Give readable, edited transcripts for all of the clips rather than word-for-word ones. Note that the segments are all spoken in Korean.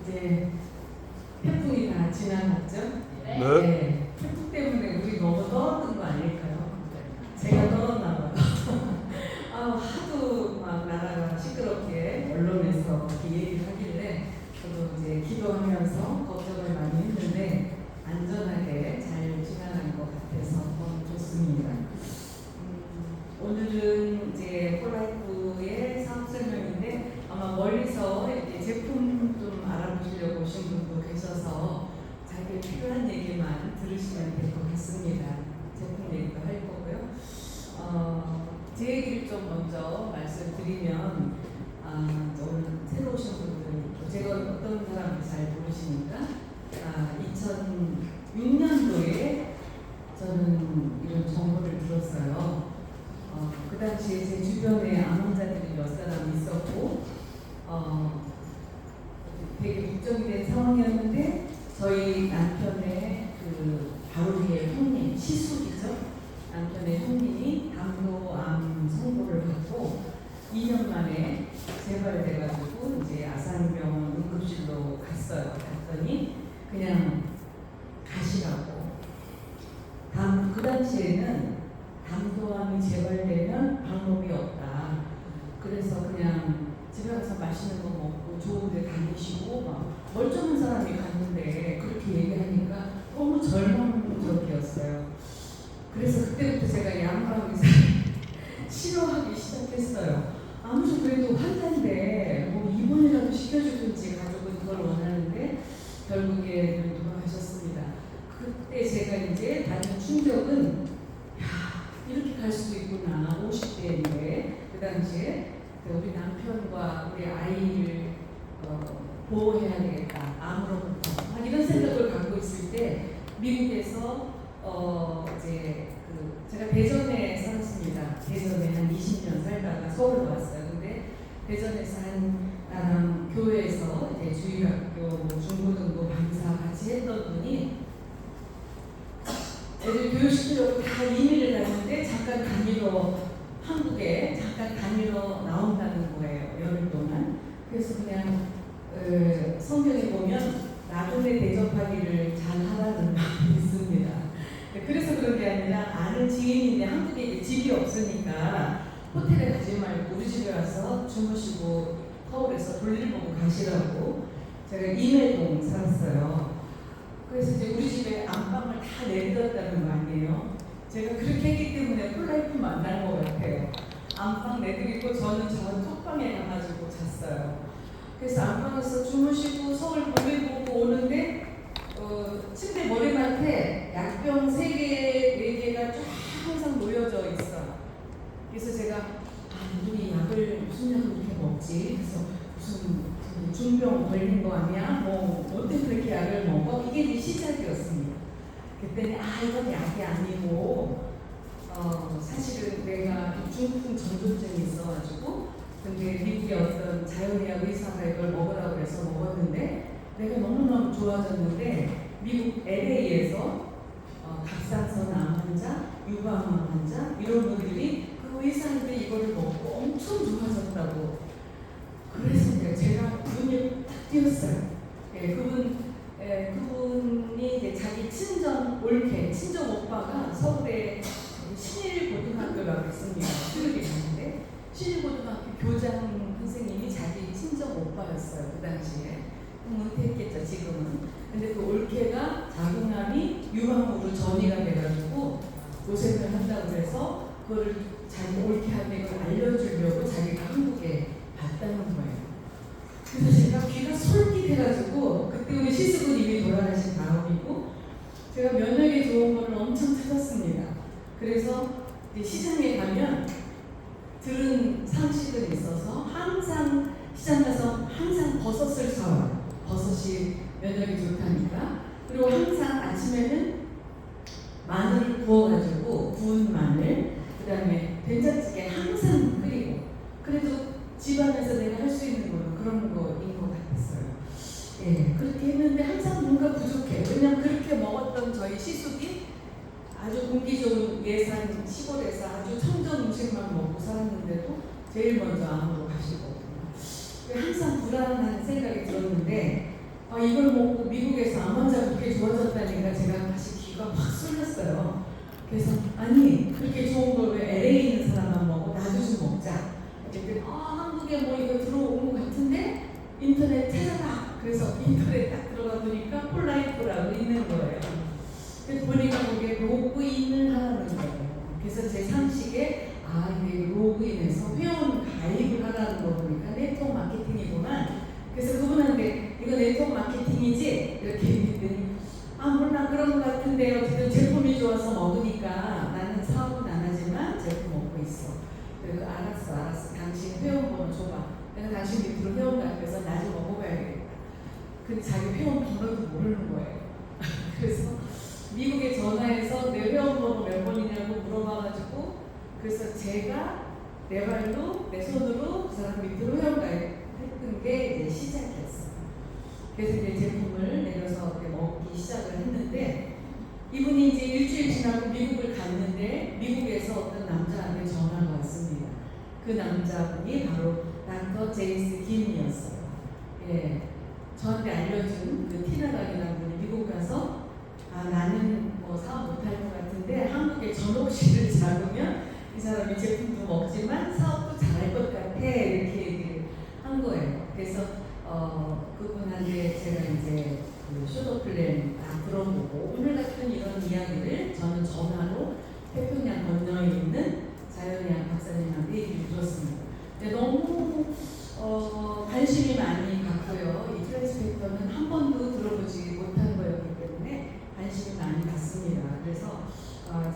이제 태풍이 다 지나갔죠? 네. 네. 태풍 때문에 우리 너무 떨었던 거 아닐까요? 제가 떨었나 봐요. 하도 막 나라가 시끄럽게 언론에서 이렇게 얘기를 하길래 저도 이제 기도하면서 걱정을 많이 했는데 안전하게 잘 지나간 것 같아서 너무 좋습니다. 오늘은 이제 폴라이프의 사업 설명인데 아마 멀리서 이렇게 제품 좀 알아보시려고 오신 분도 계셔서 자기 필요한 얘기만 들으시면 될 것 같습니다. 제품 얘기도 할 거고요. 제 얘기를 좀 먼저 말씀드리면 오늘 새로 오신 분들 제가 어떤 사람인지 잘 모르시니까 2006년도에 저는 이런 정보를 들었어요. 그 당시에 제 주변에 암 환자들이 몇 사람 있었고 되게 걱정이 된 상황이었는데 저희 남편의 그 바로 위에 형님, 시숙이죠. 남편의 형님이 당뇨암 선고를 받고 2년 만에 재발돼가지고 이제 아산병원 응급실로 갔어요. 갔더니 그냥 가시라고. 그 당시에는 당뇨암이 재발되면 방법이 없다. 그래서 그냥 집에 가서 맛있는 거 먹고 좋은 데 다니시고 막 멀쩡한 사람이 갔는데 그렇게 얘기하니까 너무 절망적이었어요. 그래서 그때부터 제가 양방 의사를 싫어하기 시작했어요. 아무리 그래도 환자인데 뭐 입원이라도 시켜주든지 가족은 그걸 원하는데 결국에 돌아가셨습니다. 그때 제가 이제 받은 충격은 이렇게 갈 수도 있구나. 50대인데 그 당시에 우리 남편과 우리 아이를 보호해야 되겠다. 암으로부터 이런 생각을 갖고 있을 때 미국에서 이제 제가 대전에 살았습니다. 대전에 한 20년 살다가 서울로 왔어요. 근데 대전에서 나랑 교회에서 이제 주일학교, 중고등부 강사 같이 했던 분이 애들 교육시키려고 다 이민을 갔는데 잠깐 다니러 한국에 잠깐 다니러 나온다는 거예요. 열흘 동안. 그래서 그냥 성경에 보면 나중에 대접하기를 잘 하라는 말이 있습니다. 그래서 그런 게 아니라 아는 지인인데 한국에 이제 집이 없으니까 호텔에 가지 말고 우리 집에 와서 주무시고 서울에서 볼일 보고 가시라고. 제가 임해동 살았어요. 그래서 이제 우리 집에 안방을 다 내드렸다는 거 아니에요. 제가 그렇게 했기 때문에 폴라이프 만난 것 같아요. 안방 내드리고 저는 저 톡방에 가가지고 잤어요. 그래서 안방에서 주무시고 서울 볼일 보고 오는데 침대 머리맡에 약병 3개, 4개가 쫙 항상 놓여져 있어요. 그래서 제가 우리 약을 무슨 약을 이렇게 먹지? 그래서 무슨 중병 걸린 거 아니야? 뭐 어떻게 그렇게 약을 먹어? 이게 이제 시작이었습니다. 그때는 이건 약이 아니고 사실은 내가 중풍 전조증이 있어가지고 근데 미국의 어떤 자연의학 의사가 이걸 먹으라고 해서 먹었는데 내가 너무너무 좋아졌는데 미국 LA에서 갑상선 암 환자, 유방암 환자 이런 분들이 그 의사한테 이거를 먹고 엄청 좋아졌다고. 그래서 제가 눈이 딱 띄었어요. 그분이 이제 자기 친정 오빠가 서울에 신일고등학교라고 있습니다. 수료를 갔는데 신일고등학교 교장 선생님이 자기 친정 오빠였어요. 그 당시에. 은퇴했겠죠 지금은. 근데 그 올케가 자궁암이 유방으로 전이가 돼가지고 고생을 한다고 해서 그걸 자기 올케한테 그걸 알려주려고 자기가 한국에 갔다는 거예요. 그래서 제가 귀가 솔깃해가지고 그때 우리 시숙은 이미 돌아가신 다음이고 제가 면역이 좋은 거를 엄청 찾았습니다. 그래서 시장에 가면 들은 상식은 있어서 항상 시장 가서 항상 버섯을 사와요. 버섯이 면역이 좋다니까. 그리고 항상 아침에는 마늘을 구워가지고 구운 마늘, 그 다음에 된장찌개 항상 끓이고. 그래도 집안에서 내가 할 수 있는 거는 그런 거인 것 같았어요. 그렇게 했는데 항상 뭔가 부족해. 왜냐면 그렇게 먹었던 저희 시숙이 아주 공기 좋은 예산 시골에서 아주 청정 음식만 먹고 살았는데도 제일 먼저 암으로 가시거든요. 항상 불안한 생각이 들었는데 좋아졌다니까 제가 다시 귀가 확 쏠렸어요. 그래서 아니 그렇게 좋은 걸 왜 LA에 있는 사람만 먹어? 나도 좀 먹자. 그랬더니 한국에 뭐 이거 들어온 것 같은데 인터넷 찾아봐. 그래서 인터넷 딱 들어가 보니까 폴라이프라고 있는 거예요. 그래서 보니까 거기에 로그인을 하라는 거예요. 그래서 제 상식에 이게 로그인해서 회원 가입을 하라는 거 보니까 네트워크 마케팅이구만. 그래서 그분한테 이거 네트워크 마케팅이지? 이렇게 얘기했더니 몰라 그런 것 같은데 어쨌든 제품이 좋아서 먹으니까 나는 사업은 안 하지만 제품 먹고 있어. 그래서 알았어 당신 회원번호 줘봐. 내가 당신 밑으로 회원 가입해서 나 좀 먹어봐야겠다. 근데 자기 회원 번호도 모르는 거예요. 그래서 미국에 전화해서 내 회원번호 몇 번이냐고 물어봐가지고 그래서 제가 내 발로 내 손으로 그 사람 밑으로 회원 가입했던 게 이제 시작이었어요. 그래서 이제 제품을 내려서 먹기 시작을 했는데 이분이 이제 일주일 지나고 미국을 갔는데 미국에서 어떤 남자한테 전화가 왔습니다. 그 남자분이 바로 닥터 제임스 김이었어요. 예, 저한테 알려준 그 티나강이라는 분이 미국 가서 나는 뭐 사업 못할 것 같은데 한국에 전업실을 잡으면 이 사람이 제품도 먹지만 사업도 잘할 것 같아 이렇게 얘기를 한 거예요. 그래서 그분한테 제가 이제 그 쇼더 플랜 다 들어보고 오늘 같은 이런 이야기를 저는 전화로 태평양 건너에 있는 자연의학 박사님한테 얘기를 들었습니다. 근데 너무 관심이 많이 갔고요. 이 트랜스펙터는 한 번도 들어보지 못한 거였기 때문에 관심이 많이 갔습니다. 그래서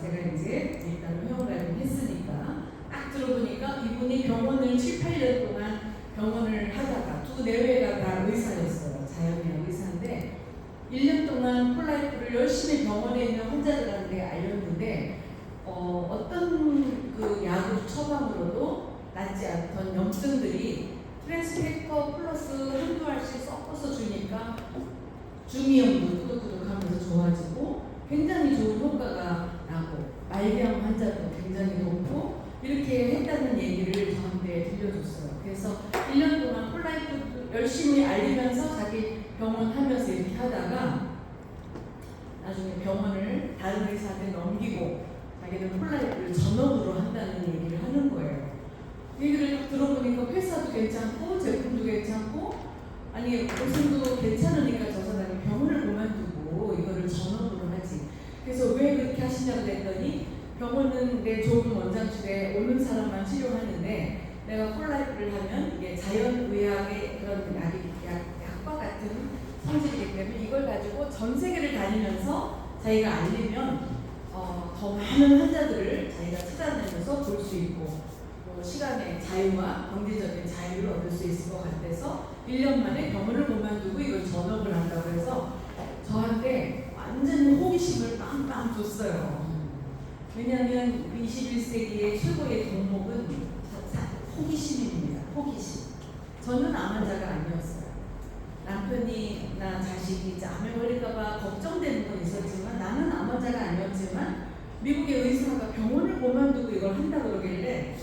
제가 이제 일단 회원가입을 했으니까 딱 들어보니까 이분이 병원을 7, 8년 동안 병원을 하다가 두 내외가 다 의사였어요. 자연의학 의사인데 1년 동안 폴라이프를 열심히 병원에 있는 환자들한테 알렸는데 어떤 그 약 처방으로도 낫지 않던 염증들이 트랜스펙터 플러스 한두 알씩 섞어서 주니까 중이염도 꾸덕꾸덕하면서 좋아지고 굉장히 좋은 효과가 나고 말기암 환자도 굉장히 높고 이렇게 했다는 얘기를 저한테 들려줬어요. 그래서 1년 동안 폴라이프 열심히 알리면서 자기 병원 하면서 이렇게 하다가 나중에 병원을 다른 의사한테 넘기고 자기는 폴라이프를 전업으로 한다는 얘기를 하는 거예요. 얘기를 들어보니까 회사도 괜찮고 제품도 괜찮고 아니 무슨도 괜찮으니까 저 사람이 병원을 그만두고 이거를 전업으로 하지. 그래서 왜 그렇게 하시냐고 했더니 병원은 내 좋은 원장실에 오는 사람만 치료하는데 내가 폴라이프를 하면 이게 자연의학의 그런 약과 같은 성질이기 때문에 이걸 가지고 전 세계를 다니면서 자기가 알리면 더 많은 환자들을 자기가 찾아내면서 볼 수 있고 시간의 자유와 경제적인 자유를 얻을 수 있을 것 같아서 1년 만에 병원을 그만두고 이걸 전업을 한다고 해서 저한테 완전히 호기심을 빵빵 줬어요. 왜냐하면 21세기의 최고의 종목은 호기심입니다. 호기심. 저는 암 환자가 아니었어요. 남편이나 자식이 암에 걸릴까봐 걱정되는 건 있었지만 나는 암 환자가 아니었지만 미국의 의사가 병원을 그만두고 이걸 한다 그러길래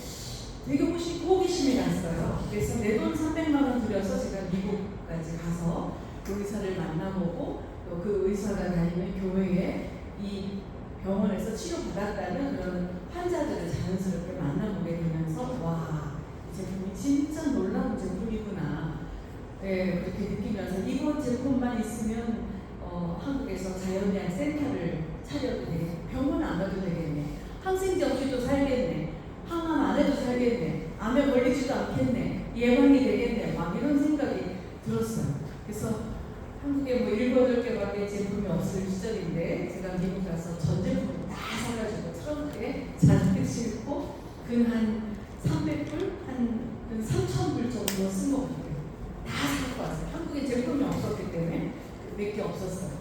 되게 호기심이 났어요. 그래서 내 돈 300만 원 들여서 제가 미국까지 가서 그 의사를 만나보고 또 그 의사가 다니는 교회에 이 병원에서 치료받았다는 그런 환자들을 자연스럽게 만나보게 되면서 와, 이 제품이 진짜 놀라운 제품이구나. 네, 그렇게 느끼면서 이번 제품만 있으면 한국에서 자연의학 센터를 차려도 되겠네. 병원 안 가도 되겠네. 항생제 없이도 살겠네. 항암 안 해도 살겠네. 암에 걸리지도 않겠네. 예방이 되겠네. 막 이런 생각이 들었어요. 그래서 한국에 뭐 7, 8개밖에 제품이 없을 시절인데 제가 미국 가서 전 제품을 다 사가지고 트렁크에 잔뜩 싣고 근 한 300불? 한 3,000불 정도 쓴 것 같아요. 다 사고 왔어요. 한국에 제품이 없었기 때문에 몇 개 없었어요.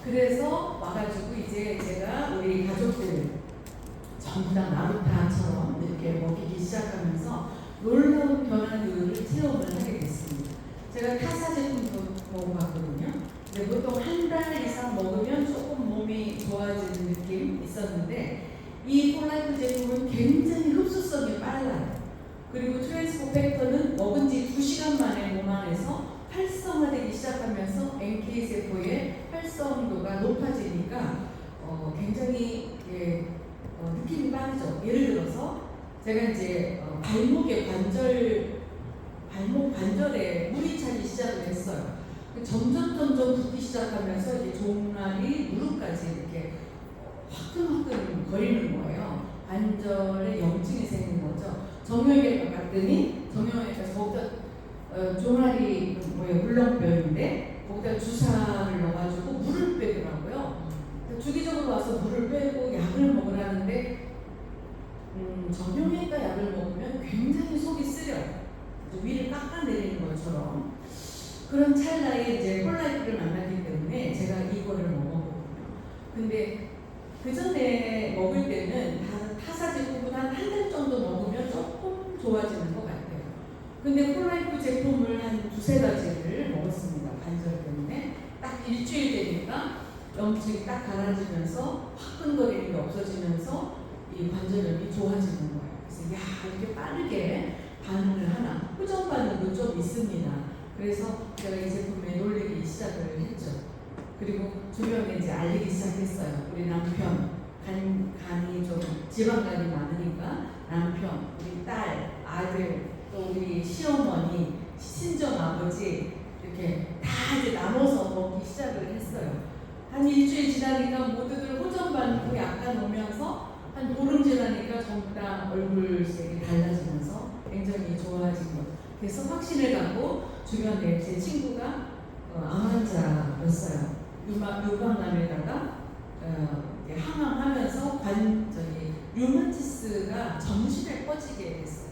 그래서 와가지고 이제 제가 우리 가족들 전부 다 나루타처럼 이렇게 먹이기 시작하면서 놀라운 변화들을 체험을 하게 됐습니다. 제가 타사 제품도 먹어봤거든요. 근데 보통 한 달 이상 먹으면 조금 몸이 좋아지는 느낌이 있었는데 이 폴라이프 제품은 굉장히 흡수성이 빨라요. 그리고 트랜스포 팩터는 먹은 지 2시간 만에 몸 안에서 활성화되기 시작하면서 NK 세포의 활성도가 높아지니까 굉장히 느낌이 빠르죠. 예를 들어서 제가 이제 발목 관절에 물이 차기 시작을 했어요. 점점 붓기 시작하면서 이제 종아리 무릎까지 이렇게 화끈화끈 거리는 거예요. 관절에 염증이 생긴 거죠. 정형외과 갔더니 정형외과에서 거기다 종아리 물렁뼈인데 거기다 주사를 넣어가지고 물을 빼더라고요. 주기적으로 와서 물을 빼고 약을 먹으라는데 정형외과 약을 먹으면 굉장히 속이 쓰려요. 위를 깎아내리는 것처럼. 그런 찰나에 이제 폴라이프를 만났기 때문에 제가 이거를 먹어보거든요. 근데 그 전에 먹을 때는 타사제품보다 한 달 정도 먹으면 조금 좋아지는 것 같아요. 근데 폴라이프 제품을 한 두세 가지를 먹었습니다. 관절 때문에. 딱 일주일 되니까 염증이 딱 가라지면서 화끈거리는 게 없어지면서 이 관절염이 좋아지는 거예요. 그래서 야, 이렇게 빠르게 반응을 하나. 후전 반응도 좀 있습니다. 그래서 제가 이 제품에 놀리기 시작을 했죠. 그리고 주변에 이제 알리기 시작했어요. 우리 남편, 간이 좀 지방간이 많으니까 남편, 우리 딸, 아들, 또 우리 시어머니, 친정 아버지 이렇게 다 이제 나눠서 먹기 시작을 했어요. 한 일주일 지나니까 모두들 호전 반응이 약간 오면서 한 보름 지나니까 전부 다 얼굴색이 달라지면서 굉장히 좋아진 것. 그래서 확신을 갖고 주변에 제 친구가 암 환자였어요. 유방암에다가 항암하면서 류마티스가 전신에 퍼지게 됐어요.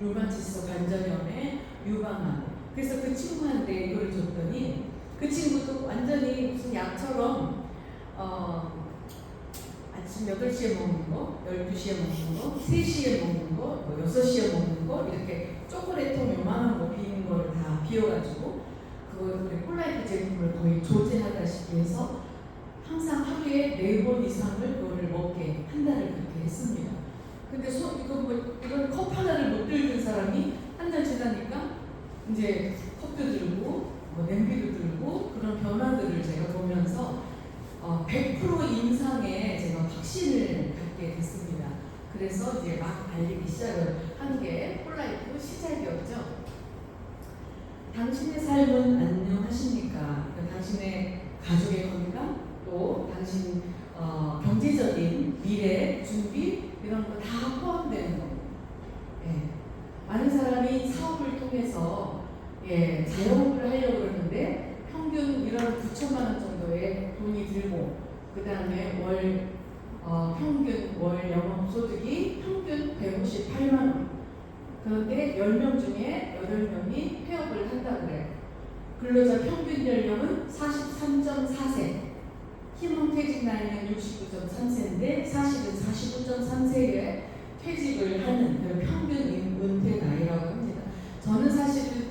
류마티스 관절염에 유방암. 그래서 그 친구한테 이걸 줬더니 그 친구도 완전히 무슨 약처럼 아침 8시에 먹는 거, 12시에 먹는 거, 3시에 먹는 거, 6시에 먹는 거 이렇게 초콜릿통 요만한 거 비는 거를 다 비워가지고 그걸 폴라이프 제품을 거의 조제하다시피 해서 항상 하루에 4번 이상을 그거를 먹게 한 달을 그렇게 했습니다. 근데 이건 컵 하나를 못 들던 사람이 한 달 지나니까 이제 컵도 들고 냄비도 들고 그런 변화들을 제가 보면서 100% 임상에 제가 확신을 갖게 됐습니다. 그래서 이제 막 알리기 시작을 한 게 폴라이프 시작이었죠. 당신의 삶은 안녕하십니까? 당신의 가족의 건강, 또 당신 경제적인 미래 준비 이런 거 다 포함되는 겁니다. 많은 사람이 사업을 통해서 자영업을 하려고 그러는데 평균 1억 9천만 원 정도의 돈이 들고 그 다음에 평균 월 영업소득이 평균 158만 원. 그런데 10명 중에 8명이 폐업을 한다고 그래요. 근로자 평균 연령은 43.4세, 희망퇴직 나이는 69.3세인데 사실은 49.3세에 퇴직을 하는 평균 은퇴 나이라고 합니다. 저는 사실은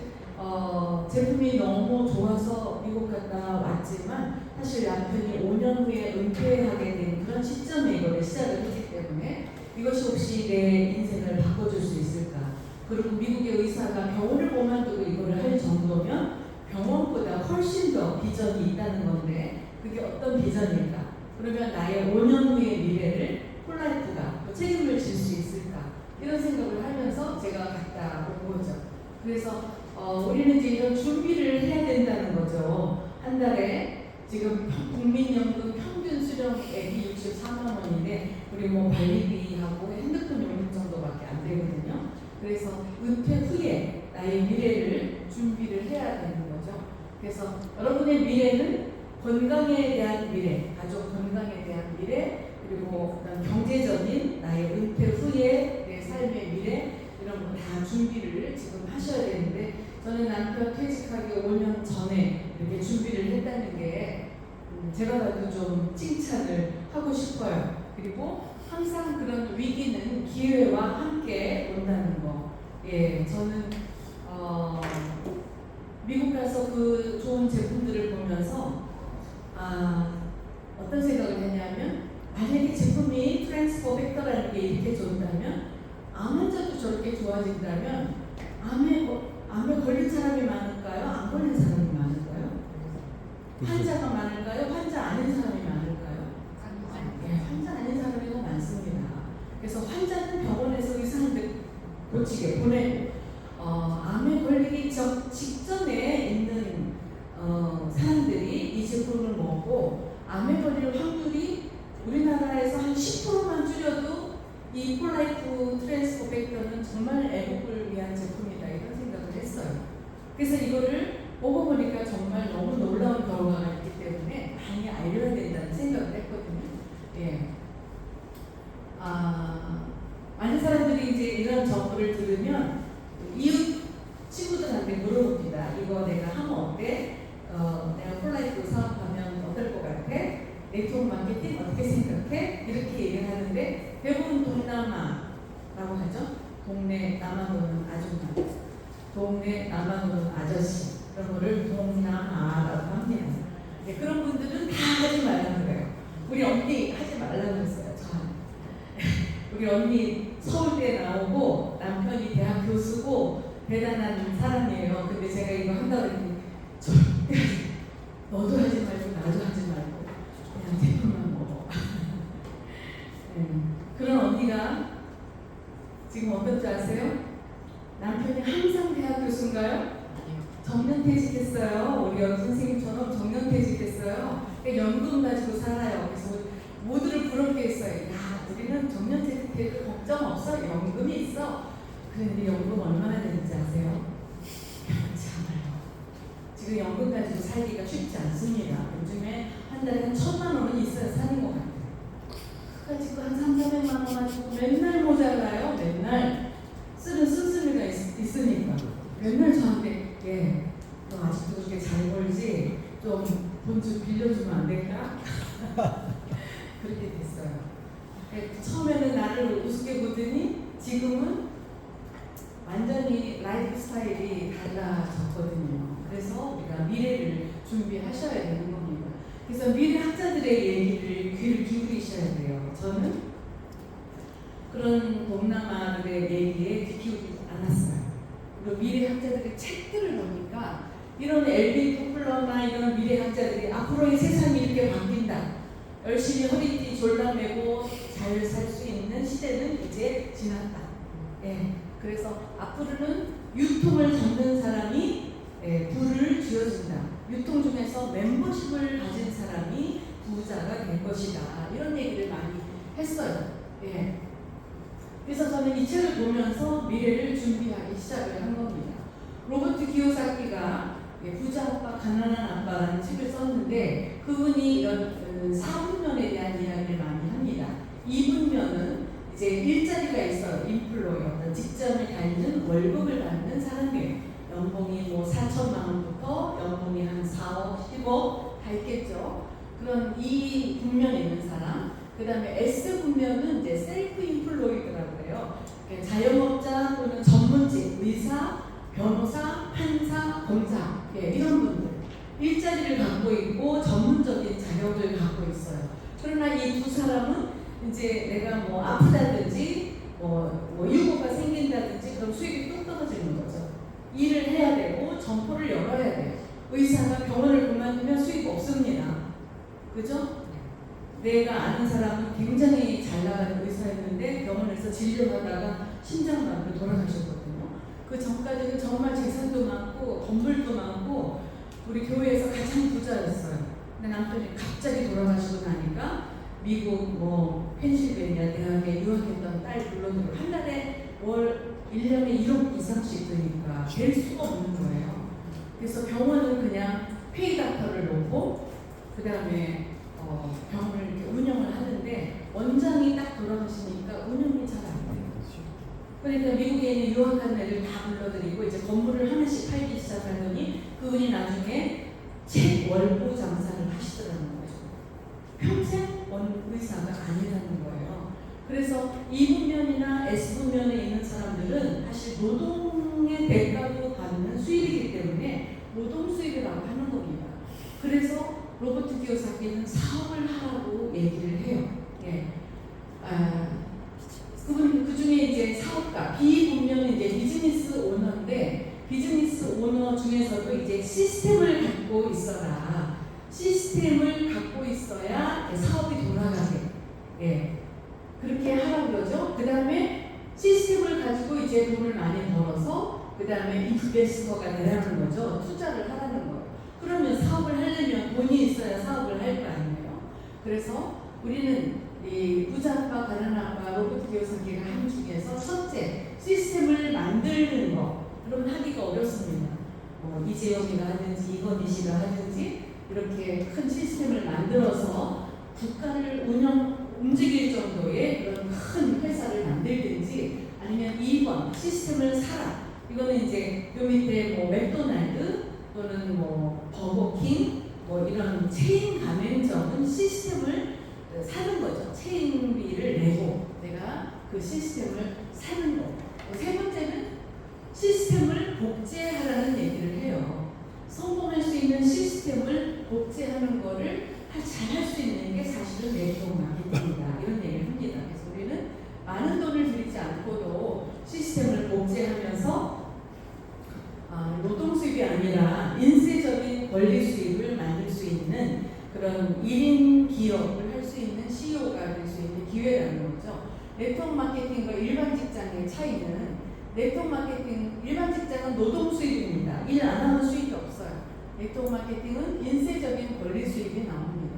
제품이 너무 좋아서 미국 갔다 왔지만 사실 남편이 5년 후에 은퇴하게 된 그런 시점에 이거를 시작을 했기 때문에 이것이 혹시 내 인생을 바꿔줄 수 있을까? 그리고 미국의 의사가 병원을 그만두고 이거를 할 정도면 병원보다 훨씬 더 비전이 있다는 건데 그게 어떤 비전일까? 그러면 나의 5년 후의 미래를 폴라이프가 책임을 질 수 있을까? 이런 생각을 하면서 제가 갔다 온 거죠. 그래서 우리는 이제 이런 준비를 해야 된다는 거죠. 한 달에 지금 국민연금 평균 수령액이 64만 원인데 우리 관리비하고 핸드폰 용료 정도밖에 안 되거든요. 그래서 은퇴 후에 나의 미래를 준비를 해야 되는 거죠. 그래서 여러분의 미래는 건강에 대한 미래, 가족 건강에 대한 미래, 그리고 경제적인 나의 은퇴 후에 내 삶의 미래 이런 거 다 준비를 지금 하셔야 되는데 저는 남편 퇴직하기 5년 전에 이렇게 준비를 했다는 게 제가 봐도 좀 칭찬을 하고 싶어요. 그리고 항상 그런 위기는 기회와 함께 온다는 거. 저는 미국 가서 그 좋은 제품들을 보면서 어떤 생각을 했냐면 만약에 제품이 트랜스포 팩터라는 게 이렇게 좋다면 암 환자도 저렇게 좋아진다면 암에 걸린 사람이 많을까요? 안 걸린 사람이 많을까요? 그래서 이거를 보고 보니까 정말 너무 놀라운 결과가 있기 때문에 많이 알려야 된다는 생각을 했거든요. 예. 많은 사람들이 이제 이런 정보를 들으면 이웃 친구들한테 물어봅니다. 이거 내가 하면 어때? 내가 폴라이프 사업하면 어떨 것 같아? 네트워크 마케팅 어떻게 생각해? 이렇게 얘기를 하는데 대부분 동남아라고 하죠. 동네 나만 보는 아줌마, 동네 나만 보는 아저씨, 그런 거를 동남아라고 합니다. 네, 그런 분들은 다 하지 말라는 거예요. 우리 언니 하지 말라고 했어요. 우리 언니 서울대 나오고 남편이 대학 교수고 대단한 사람이에요. 근데 제가 이거 한다고 했더니 절대 너도 하지 말고 나도 하지 말고 그냥 제품만 먹어. 네. 그런 언니가 지금 어떤 줄 아세요? 남편이 항상 대학 교수인가요? 정년퇴직했어요. 우리 연 선생님처럼 정년퇴직했어요. 그러니까 연금 가지고 살아요. 그래서 모두를 부럽게 했어요. 야, 우리는 정년퇴직해도 걱정 없어. 연금이 있어. 그런데 연금 얼마나 되는지 아세요? 그렇지 않아요. 지금 연금 가지고 살기가 쉽지 않습니다. 요즘에 한 달에 한 1,000만 원은 있어야 사는 것 같아요. 가지고 한 300~400만 원 가지고 맨날 모자라요. 맨날 쓰는 씀씀이가 있으니까 맨날 저한테 너 아직도 그렇게 잘 벌지? 좀 돈 좀 빌려주면 안 될까? 그렇게 됐어요. 처음에는 나를 우습게 보더니 지금은 완전히 라이프 스타일이 달라졌거든요. 그래서 우리가 미래를 준비하셔야 되는 겁니다. 그래서 미래 학자들의 얘기를 귀를 기울이셔야 돼요. 저는 그런 동남아들의 얘기에 귀 기울이지 않았어요. 그리고 미래 학자들의 책들을 보니까 이런 엘빈 토플러나 이런 미래 학자들이 앞으로의 세상이 이렇게 바뀐다. 열심히 허리띠 졸라매고 잘 살 수 있는 시대는 이제 지났다. 그래서 앞으로는 유통을 잡는 사람이 부를 쥐어준다. 유통 중에서 멤버십을 가진 사람이 부자가 될 것이다. 이런 얘기를 많이 했어요. 그래서 저는 이 책을 보면서 미래를 준비하기 시작을 한 겁니다. 로버트 키요사키가 부자 아빠, 가난한 아빠라는 책을 썼는데 그분이 이런 4분면에 대한 이야기를 많이 합니다. 2분면은 이제 일자리가 있어요. 인플로이어, 직장을 다니는 월급을 받는 사람이에요. 연봉이 뭐 4천만 원부터 연봉이 한 4억, 10억 다 있겠죠. 그런 이 분면에 있는 사람. 그 다음에 S 분면은 이제 셀프 인플로이드라고 해요. 자영업자 또는 전문직, 의사, 변호사, 판사, 검사 이런 분들 일자리를 갖고 있고 전문적인 자격을 갖고 있어요. 그러나 이 두 사람은 이제 내가 뭐 아프다든지 뭐 유고가 생긴다든지 그럼 수익이 뚝 떨어지는 거죠. 일을 해야 되고 점포를 열어야 돼요. 의사가 병원을 그만두면 수익 없습니다. 그죠? 내가 아는 사람은 굉장히 잘 나가는 의사였는데 병원에서 진료하다가 심장마비로 돌아가셨거든요. 그 전까지는 정말 재산도 많고 건물도 많고 우리 교회에서 가장 부자였어요. 근데 남편이 갑자기 돌아가시고 나니까 미국 뭐 펜실베니아 대학에 유학했던 딸 불러들고 한 달에 월 1년에 1억 이상씩 드니까 될 수가 없는 거예요. 그래서 병원은 그냥 페이닥터를 놓고 그 다음에 병원을 이렇게 운영을 하는데 원장이 딱 돌아가시니까 운영이 잘 안 돼요. 그러니까 미국에 있는 유학한 애들 다 불러들이고 이제 건물을 하나씩 팔기 시작하더니 그분이 나중에 책 월보 장사를 하시더라는 거죠. 평생 의사가 아니라는 거예요. 그래서 E분면이나 S분면에 있는 사람들은 사실 노동의 대가로 받는 수입이기 때문에 노동 수입이라고 하는 겁니다. 그래서 로버트 키요사키는 사업을 하라고 얘기를 해요. 그분 그 중에 이제 사업가, B분면은 이제 비즈니스 오너인데 비즈니스 오너 중에서도 이제 시스템을 갖고 있어라. 시스템을 갖고 있어야 사업이 돌아가게. 그렇게 하라고 그러죠. 그 다음에 시스템을 가지고 이제 돈을 많이 벌어서 그 다음에 인베스터가 되라는 거죠. 투자를 하라는 거예요. 그러면 사업을 하려면 돈이 있어야 사업을 할 거 아니에요. 그래서 우리는 이 부자 아빠, 가난한 아빠, 로버트 키요사키가 한 중에서 첫째, 시스템을 만드는 거. 그러면 하기가 어렵습니다. 이재용이가 하든지 이건희 씨가 하든지 이렇게 큰 시스템을 만들어서 국가를 움직일 정도의 그런 큰 회사를 만들든지 아니면 2번 시스템을 사라. 이거는 이제 요 밑에 뭐 맥도날드 또는 뭐 버거킹 뭐 이런 체인 가맹점은 시스템을 사는 거죠. 체인비를 내고 내가 그 시스템을 사는 거. 세 번째는 시스템을 복제하라는 얘기를 해요. 성공할 수 있는 시스템을 복제하는 거를 잘 할 수 있는 게 사실은 네트워크 마케팅이다. 이런 얘기를 합니다. 그래서 우리는 많은 돈을 들이지 않고도 시스템을 복제하면서 노동 수입이 아니라 인쇄적인 권리 수입을 만들 수 있는 그런 1인 기업을 할 수 있는 CEO가 될 수 있는 기회라는 거죠. 네트워크 마케팅과 일반 직장의 차이는 네트워크 마케팅, 일반 직장은 노동 수입입니다. 일 안 하면 수입이 없어요. 네트워크 마케팅은 인쇄적인 권리 수입이 나옵니다.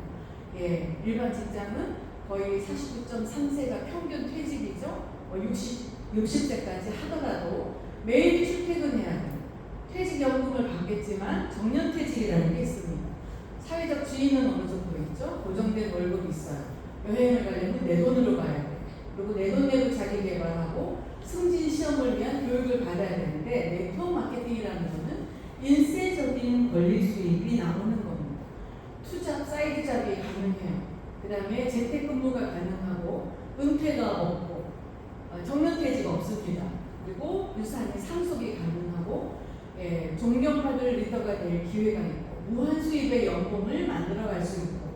예, 일반 직장은 거의 49.3세가 평균 퇴직이죠. 60세까지 하더라도 매일 출퇴근해야 돼요. 퇴직연금을 받겠지만 정년퇴직이라는 게 있습니다. 사회적 지위는 어느 정도 있죠. 고정된 월급이 있어요. 여행을 가려면 내 돈으로 가야 돼요. 그리고 내 돈 내고 자기 개발하고 승진 시험을 위한 교육을 받아야 되는데 네트워크 마케팅이라는 것은 인쇄적인 권리 수입이 나오는 겁니다. 투잡, 사이드 잡이 가능해요. 그 다음에 재택근무가 가능하고 은퇴가 없고 정년퇴직 없습니다. 그리고 유산이 상속이 가능하고 존경받을 리더가 될 기회가 있고 무한 수입의 연봉을 만들어갈 수 있고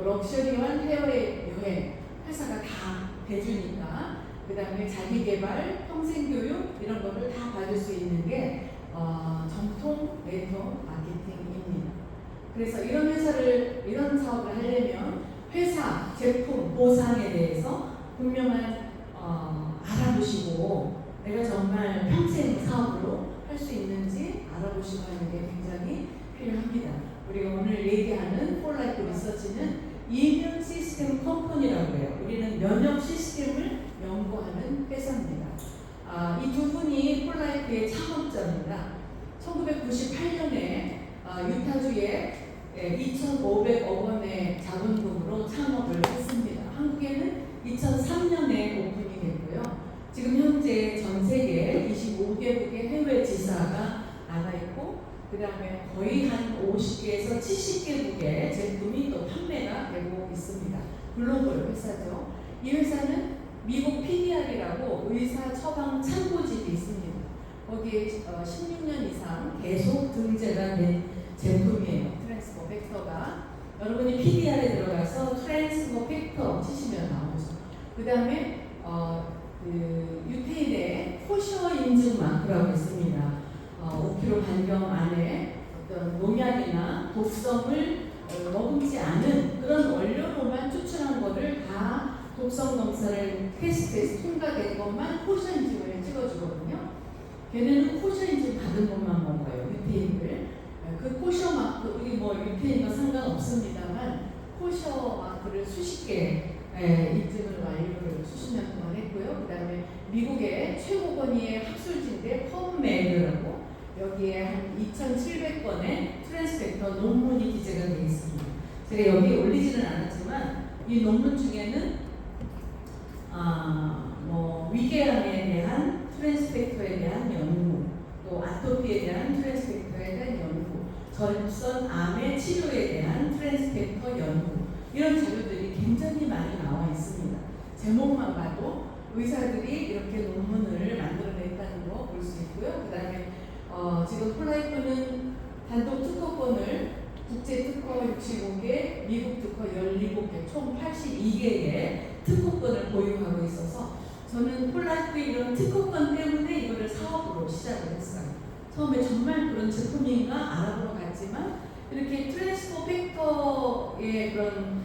럭셔리한 해외여행 회사가 다 대주니까 그 다음에 자기개발, 평생교육 이런 거를 다 받을 수 있는 게 전통 네트워크 마케팅입니다. 그래서 이런 사업을 하려면 회사, 제품, 보상에 대해서 분명한 알아보시고 내가 정말 평생 사업으로 할 수 있는지 알아보시고 하는 게 굉장히 필요합니다. 우리가 오늘 얘기하는 폴라이프 리서치는 이뮨 시스템 컴퍼니라고 해요. 우리는 면역 시스템을 연구하는 회사입니다. 이 두 분이 폴라이프의 창업자입니다. 1998년에 유타주에 2,500억 원의 자본금으로 창업을 했습니다. 한국에는 2003년에 오픈이 됐고요. 지금 현재 전 세계 25개국의 해외 지사가 나가 있고 그 다음에 거의 한 50개에서 70개국의 제품이 또 판매가 되고 있습니다. 글로벌 회사죠. 이 회사는 미국 PDR이라고 의사 처방 참고집이 있습니다. 거기에 16년 이상 계속 등재가 된 제품이에요. 트랜스퍼 팩터가. 여러분이 PDR에 들어가서 트랜스퍼 팩터 치시면 나오죠. 그 다음에 유태인의 코셔 인증 마크라고 있습니다. 5km 반경 안에 어떤 농약이나 독성을 머금지 않은 그런 원료로만 추출한 것을 다 독성 검사를 테스트해서 통과된 것만 코셔 인증을 찍어주거든요. 걔네는 코셔 인증 받은 것만 먹어요. 유태인들. 그 코셔 마크, 우리 뭐 유태인과 상관없습니다만 코셔 마크를 수십 개 인증을 완료를 수십 년 동안 했고요. 그 다음에 미국의 최고 권위의 학술지인데 펌메드라고 여기에 한 2,700건의 트랜스펙터 논문이 기재가 되어 있습니다. 제가 여기 올리지는 않았지만 이 논문 중에는 위궤양에 대한 트랜스펙터에 대한 연구, 또 아토피에 대한 트랜스펙터에 대한 연구, 전립선 암의 치료에 대한 트랜스펙터 연구 이런 자료들이 굉장히 많이 나와 있습니다. 제목만 봐도 의사들이 이렇게 논문을 만들어냈다는 거 볼 수 있고요. 그 다음에 지금 폴라이프는 단독 특허권을 국제 특허 65개, 미국 특허 17개, 총 82개의 특허권을 보유하고 있어서 저는 폴라이프의 이런 특허권 때문에 이거를 사업으로 시작을 했어요. 처음에 정말 그런 제품인가 알아보러 갔지만 이렇게 트랜스퍼 팩터의 그런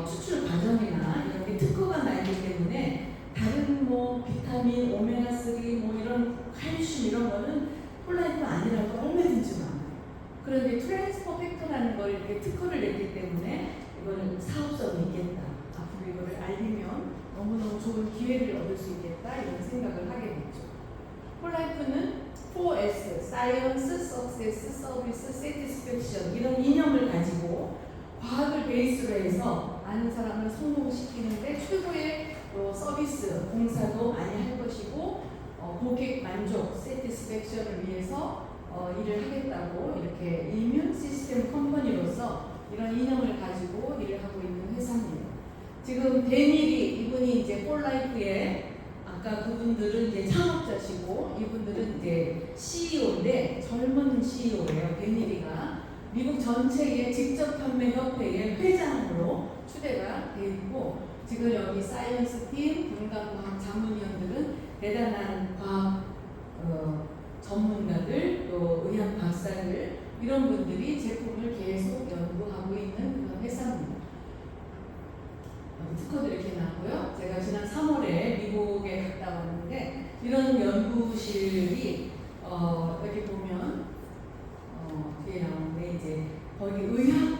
추출 과정이나 이런 게 특허가 나 있기 때문에 다른 뭐 비타민, 오메가3 뭐 이런 칼슘 이런 거는 폴라이프 아니라고 얼마든지 많아요. 그런데 트랜스퍼 팩터라는 걸 이렇게 특허를 냈기 때문에 이거는 사업성이 있겠다. 앞으로 이거를 알리면 너무너무 좋은 기회를 얻을 수 있겠다 이런 생각을 하게 됐죠. 폴라이프는 4S, Science, Success, Service, Satisfaction 이런 이념을 가지고 과학을 베이스로 해서 아는 사람을 성공시키는데 최고의 서비스, 봉사도 많이 할 것이고 고객 만족, Satisfaction을 위해서 일을 하겠다고 이렇게 이뮨 시스템 컴퍼니로서 이런 이념을 가지고 일을 하고 있는 회사입니다. 지금 데니리 이분이 이제 폴라이프의 아까 그분들은 이제 창업자시고 이분들은 이제 CEO인데 젊은 CEO예요. 데니리가 미국 전체의 직접 판매 협회의 회장으로 추대가 되어 있고 지금 여기 사이언스 팀, 분광과학 자문위원들은 대단한 과학 전문가들 또 의학 박사들 이런 분들이 제품을 계속 연구하고 있는 그런 회사입니다. 특허도 이렇게 나고요. 제가 지난 3월에 미국에 갔다 왔는데 이런 연구실이 여기 보면 뒤에 나오는데 이제 거기 의학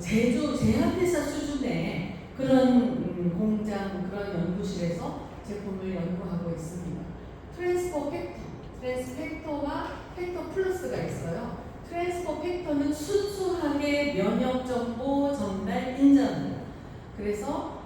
제조 제약회사 수준의 그런 공장 그런 연구실에서 제품을 연구하고 있습니다. 트랜스포 팩터가 팩터 플러스가 있어요. 트랜스포 팩터는 순수하게 면역 정보 전달 인자입니다. 그래서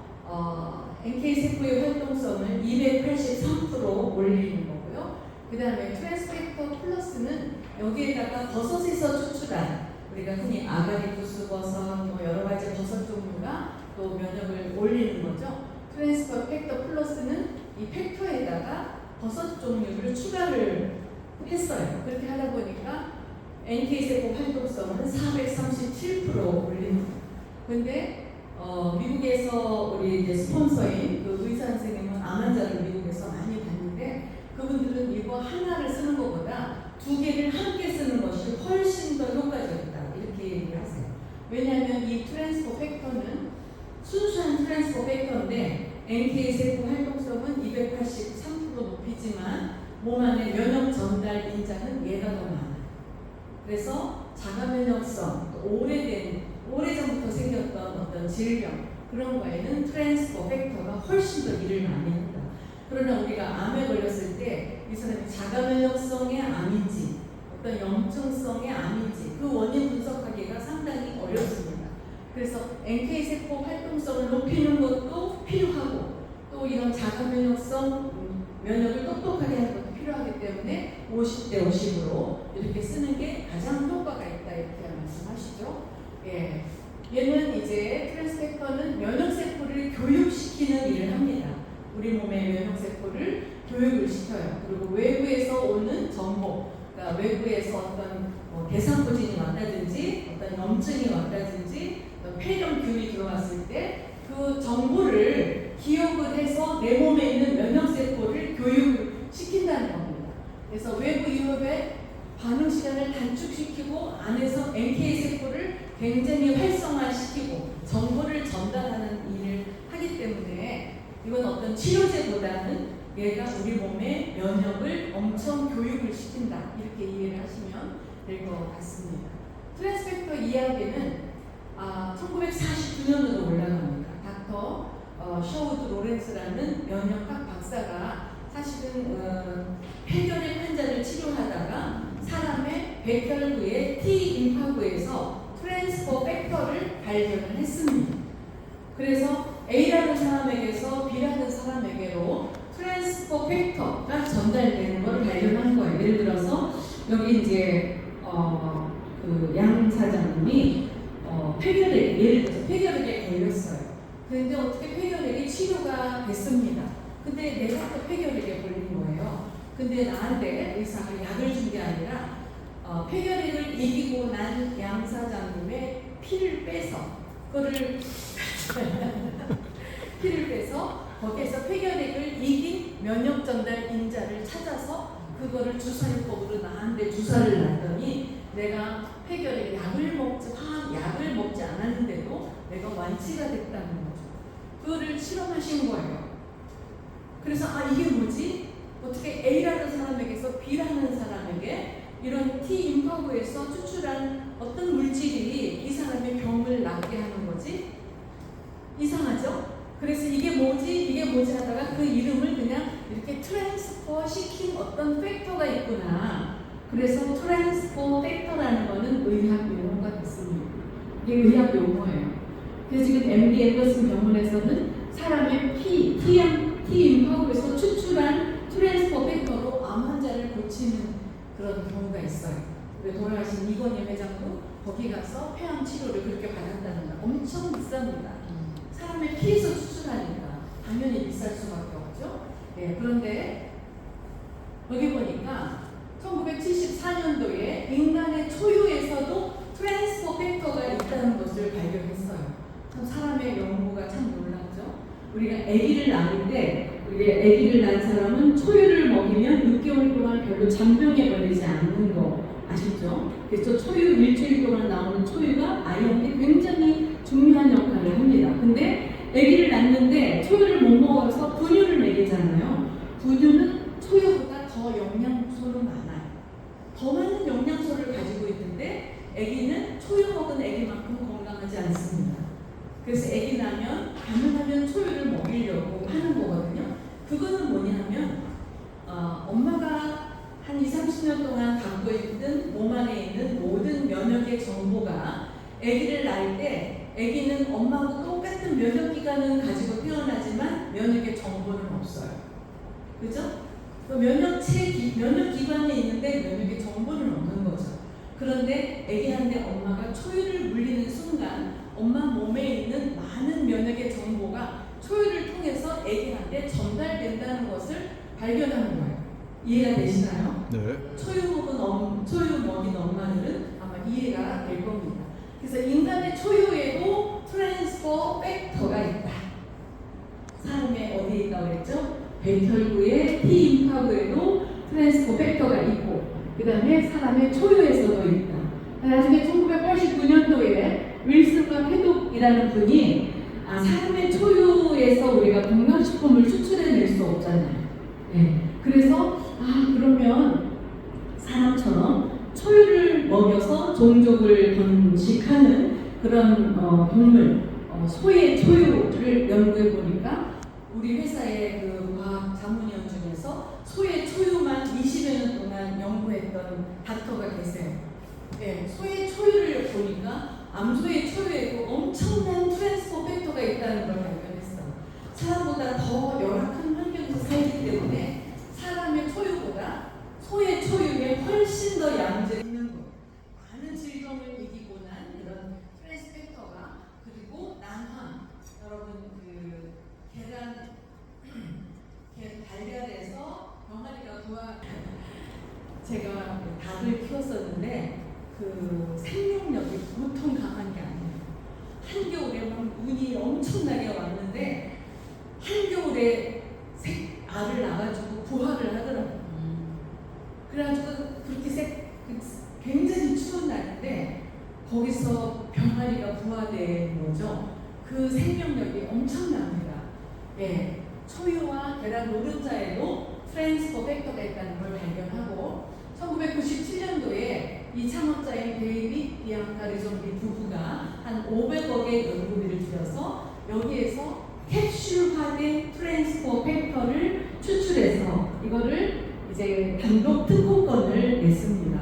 NK 세포의 활동성을 283% 올리는 거고요. 그 다음에 트랜스펙터 플러스는 여기에다가 버섯에서 추출한 우리가 흔히 아가리쿠스 버섯, 뭐 여러 가지 버섯 종류가 또 면역을 올리는 거죠. 트랜스펙터 플러스는 이 팩터에다가 버섯 종류를 추가를 했어요. 그렇게 하다 보니까 NK세포 활동성은 437% 올립니다. 근데 미국에서 우리 이제 스폰서인 그 의사 선생님은 암 환자를 미국에서 많이 봤는데 그분들은 이거 하나를 쓰는 것보다 두 개를 함께 쓰는 것이 훨씬 더 효과적이다 이렇게 얘기를 하세요. 왜냐하면 이 트랜스포 팩터는 순수한 트랜스포 팩터인데 NK세포 활동성은 283% 높이지만 몸 안에 면역 전달 인자는 얘가 더 많아요. 그래서 자가 면역성, 또 오래전부터 생겼던 어떤 질병 그런 거에는 트랜스포 팩터가 훨씬 더 일을 많이 합니다. 그러나 우리가 암에 걸렸을 때 이 사람이 자가 면역성의 암인지 어떤 염증성의 암인지 그 원인 분석하기가 상당히 어렵습니다. 그래서 NK세포 활동성을 높이는 것도 필요하고 또 이런 자가 면역성 면역을 똑똑하게 하는 것도 필요하기 때문에 50대 50으로 이렇게 쓰는 게 가장 효과가 있다 이렇게 말씀하시죠. 예. 얘는 이제 트랜스펙터는 면역세포를 교육시키는 일을 합니다. 우리 몸의 면역세포를 교육을 시켜요. 그리고 외부에서 오는 정보, 그러니까 외부에서 어떤 대상포진이 왔다든지 어떤 염증이 왔다든지 어떤 폐렴균이 들어왔을 때 그 정보를 기억을 해서 내 몸에 있는 면역세포를 교육시킨다는 겁니다. 그래서 외부 위협에 반응 시간을 단축시키고 안에서 NK세포를 굉장히 활성화시키고 정보를 전달하는 일을 하기 때문에 이건 어떤 치료제보다는 얘가 우리 몸의 면역을 엄청 교육을 시킨다 이렇게 이해를 하시면 될 것 같습니다. 트랜스펙터 이야기는 1949년으로 올라갑니다. 닥터 셔우드 로렌스라는 면역학 박사가 사실은 폐결핵 환자를 치료하다가 사람의 백혈구의 T임파구에서 트랜스포 팩터를 발견을 했습니다. 그래서 A라는 사람에게서 B라는 사람에게로 트랜스포 팩터가 전달되는 걸 발견한 거예요. 예를 들어서 여기 이제 그 양 사장님이 폐결핵, 예를 들어서 폐결핵에 걸렸어요. 그런데 어떻게 폐결핵이 치료가 됐습니다. 근데 내가 또 폐결핵에 걸린 거예요. 근데 나한테 의사가 약을 준 게 아니라 폐결핵을 이기고 난 양 사장님의 피를 빼서 그거를 피를 빼서 거기에서 폐결핵을 이긴 면역 전달 인자를 찾아서 그거를 주사요법으로 나한테 주사를 놨더니 내가 폐결핵 약을 먹지 않았는데도 내가 완치가 됐다는 거죠. 그거를 실험하신 거예요. 그래서 이게 뭐지? 어떻게 A라는 사람에게서 B라는 사람에게 이런 T임파구에서 추출한 어떤 물질이 이 사람의 병을 낫게 하는 거지? 이상하죠? 그래서 이게 뭐지 하다가 그 이름을 그냥 이렇게 트랜스퍼 시킨 어떤 팩터가 있구나. 그래서 트랜스포 팩터라는 거는 의학 용어가 됐습니다. 이게 의학 용어예요. 그래서 지금 MD 앤더슨 병원에서는 사람의 T 임파우에서 추출한 트랜스포 팩터로 암 환자를 고치는 그런 경우가 있어요. 돌아가신 이건희 회장도 거기 가서 폐암 치료를 그렇게 받았다는 거 엄청 비쌉니다. 사람의 피에서 추출하니까 당연히 비쌀 수밖에 없죠. 예, 그런데 여기 보니까 1974년도에 인간의 초유에서도 트랜스포 팩터가 있다는 것을 발견했어요. 참 사람의 연구가 참 놀랍죠. 우리가 아기를 낳을 때 아기를 낳은 사람은 초유를 먹이면 6개월 동안 별로 잔병에 걸리지 않는 거 아시죠? 그래서 초유 일주일 동안 나오는 초유가 아이한테 굉장히 중요한 역할을 합니다. 근데 아기를 낳는데 초유를 못 먹어서 분유를 먹이잖아요. 분유는 초유보다 더 영양소는 많아요. 더 많은 영양소를 가지고 있는데 아기는 초유 먹은 아기만큼 건강하지 않습니다. 그래서 아기 나면 가능하면 초유를 먹이려고 하는 거거든요. 그거는 뭐냐면 엄마가 한 20-30년 동안 갖고 있던 몸 안에 있는 모든 면역의 정보가 아기를 낳을 때 아기는 엄마하고 똑같은 면역 기관은 가지고 태어나지만 면역의 정보는 없어요. 그죠? 면역 기관에 있는데 면역의 정보는 없는 거죠. 그런데 아기한테 엄마가 초유를 물리는 순간 엄마 몸에 있는 많은 면역의 정보가 초유를 통해서 아기한테 전달된다는 것을 발견하는 거예요. 이해가 되시나요? 네. 초유 먹인 엄마들은 아마 이해가 될 겁니다. 그래서 인간의 초유에도 트랜스포 팩터가 있다. 사람의 어디에 있다고 그랬죠? 배털구의 T 임파구에도 트랜스포 팩터가 있고, 그 다음에 사람의 초유에서도 있다. 나중에 1989년도에 윌슨과 헤독이라는 분이 사람의 초유에서 우리가 건강식품을 추출해낼 수 없잖아요. 네. 그래서 그러면 사람처럼 초유를 먹여서 종족을 번식하는 그런 동물, 소의 초유를 연구해 보니까 우리 회사의 그 과학 자문위원 중에서 소의 초유만 20여 년 동안 연구했던 닥터가 계세요. 네, 소의 초유를 보니까 암소의 초유에도 엄청난 트랜스포 팩터가 있다는 걸 발견했어요. 사람보다 더 열악한 환경에서 살기 때문에 사람의 초유보다 소의 초유에 훨씬 더 양질이 있는 것. 많은 질병을 이기고 난 이런 트랜스 팩터가, 그리고 난황. 여러분 달걀에서 병아리가 제가 닭을 키웠었는데 그 생명력이 보통 강한 게 아니에요. 한겨울에 막 눈이 엄청나게 왔는데 한겨울에 알을 낳아가지고 부화를 하더라고요. 그래가지고 그렇게 굉장히 추운 날인데 거기서 병아리가 부화된 거죠. 그 생명력이 엄청납니다. 예, 초유와 계란 노른자에도 트랜스포 팩터가 있다는 걸 발견하고 1997년도에 이 창업자인 데이빗 비앙카 리존비 부부가 한 500억의 연구비를 들여서 여기에서 캡슐화된 트랜스포 팩터를 추출해서 이거를 이제 단독 특허권을 냈습니다.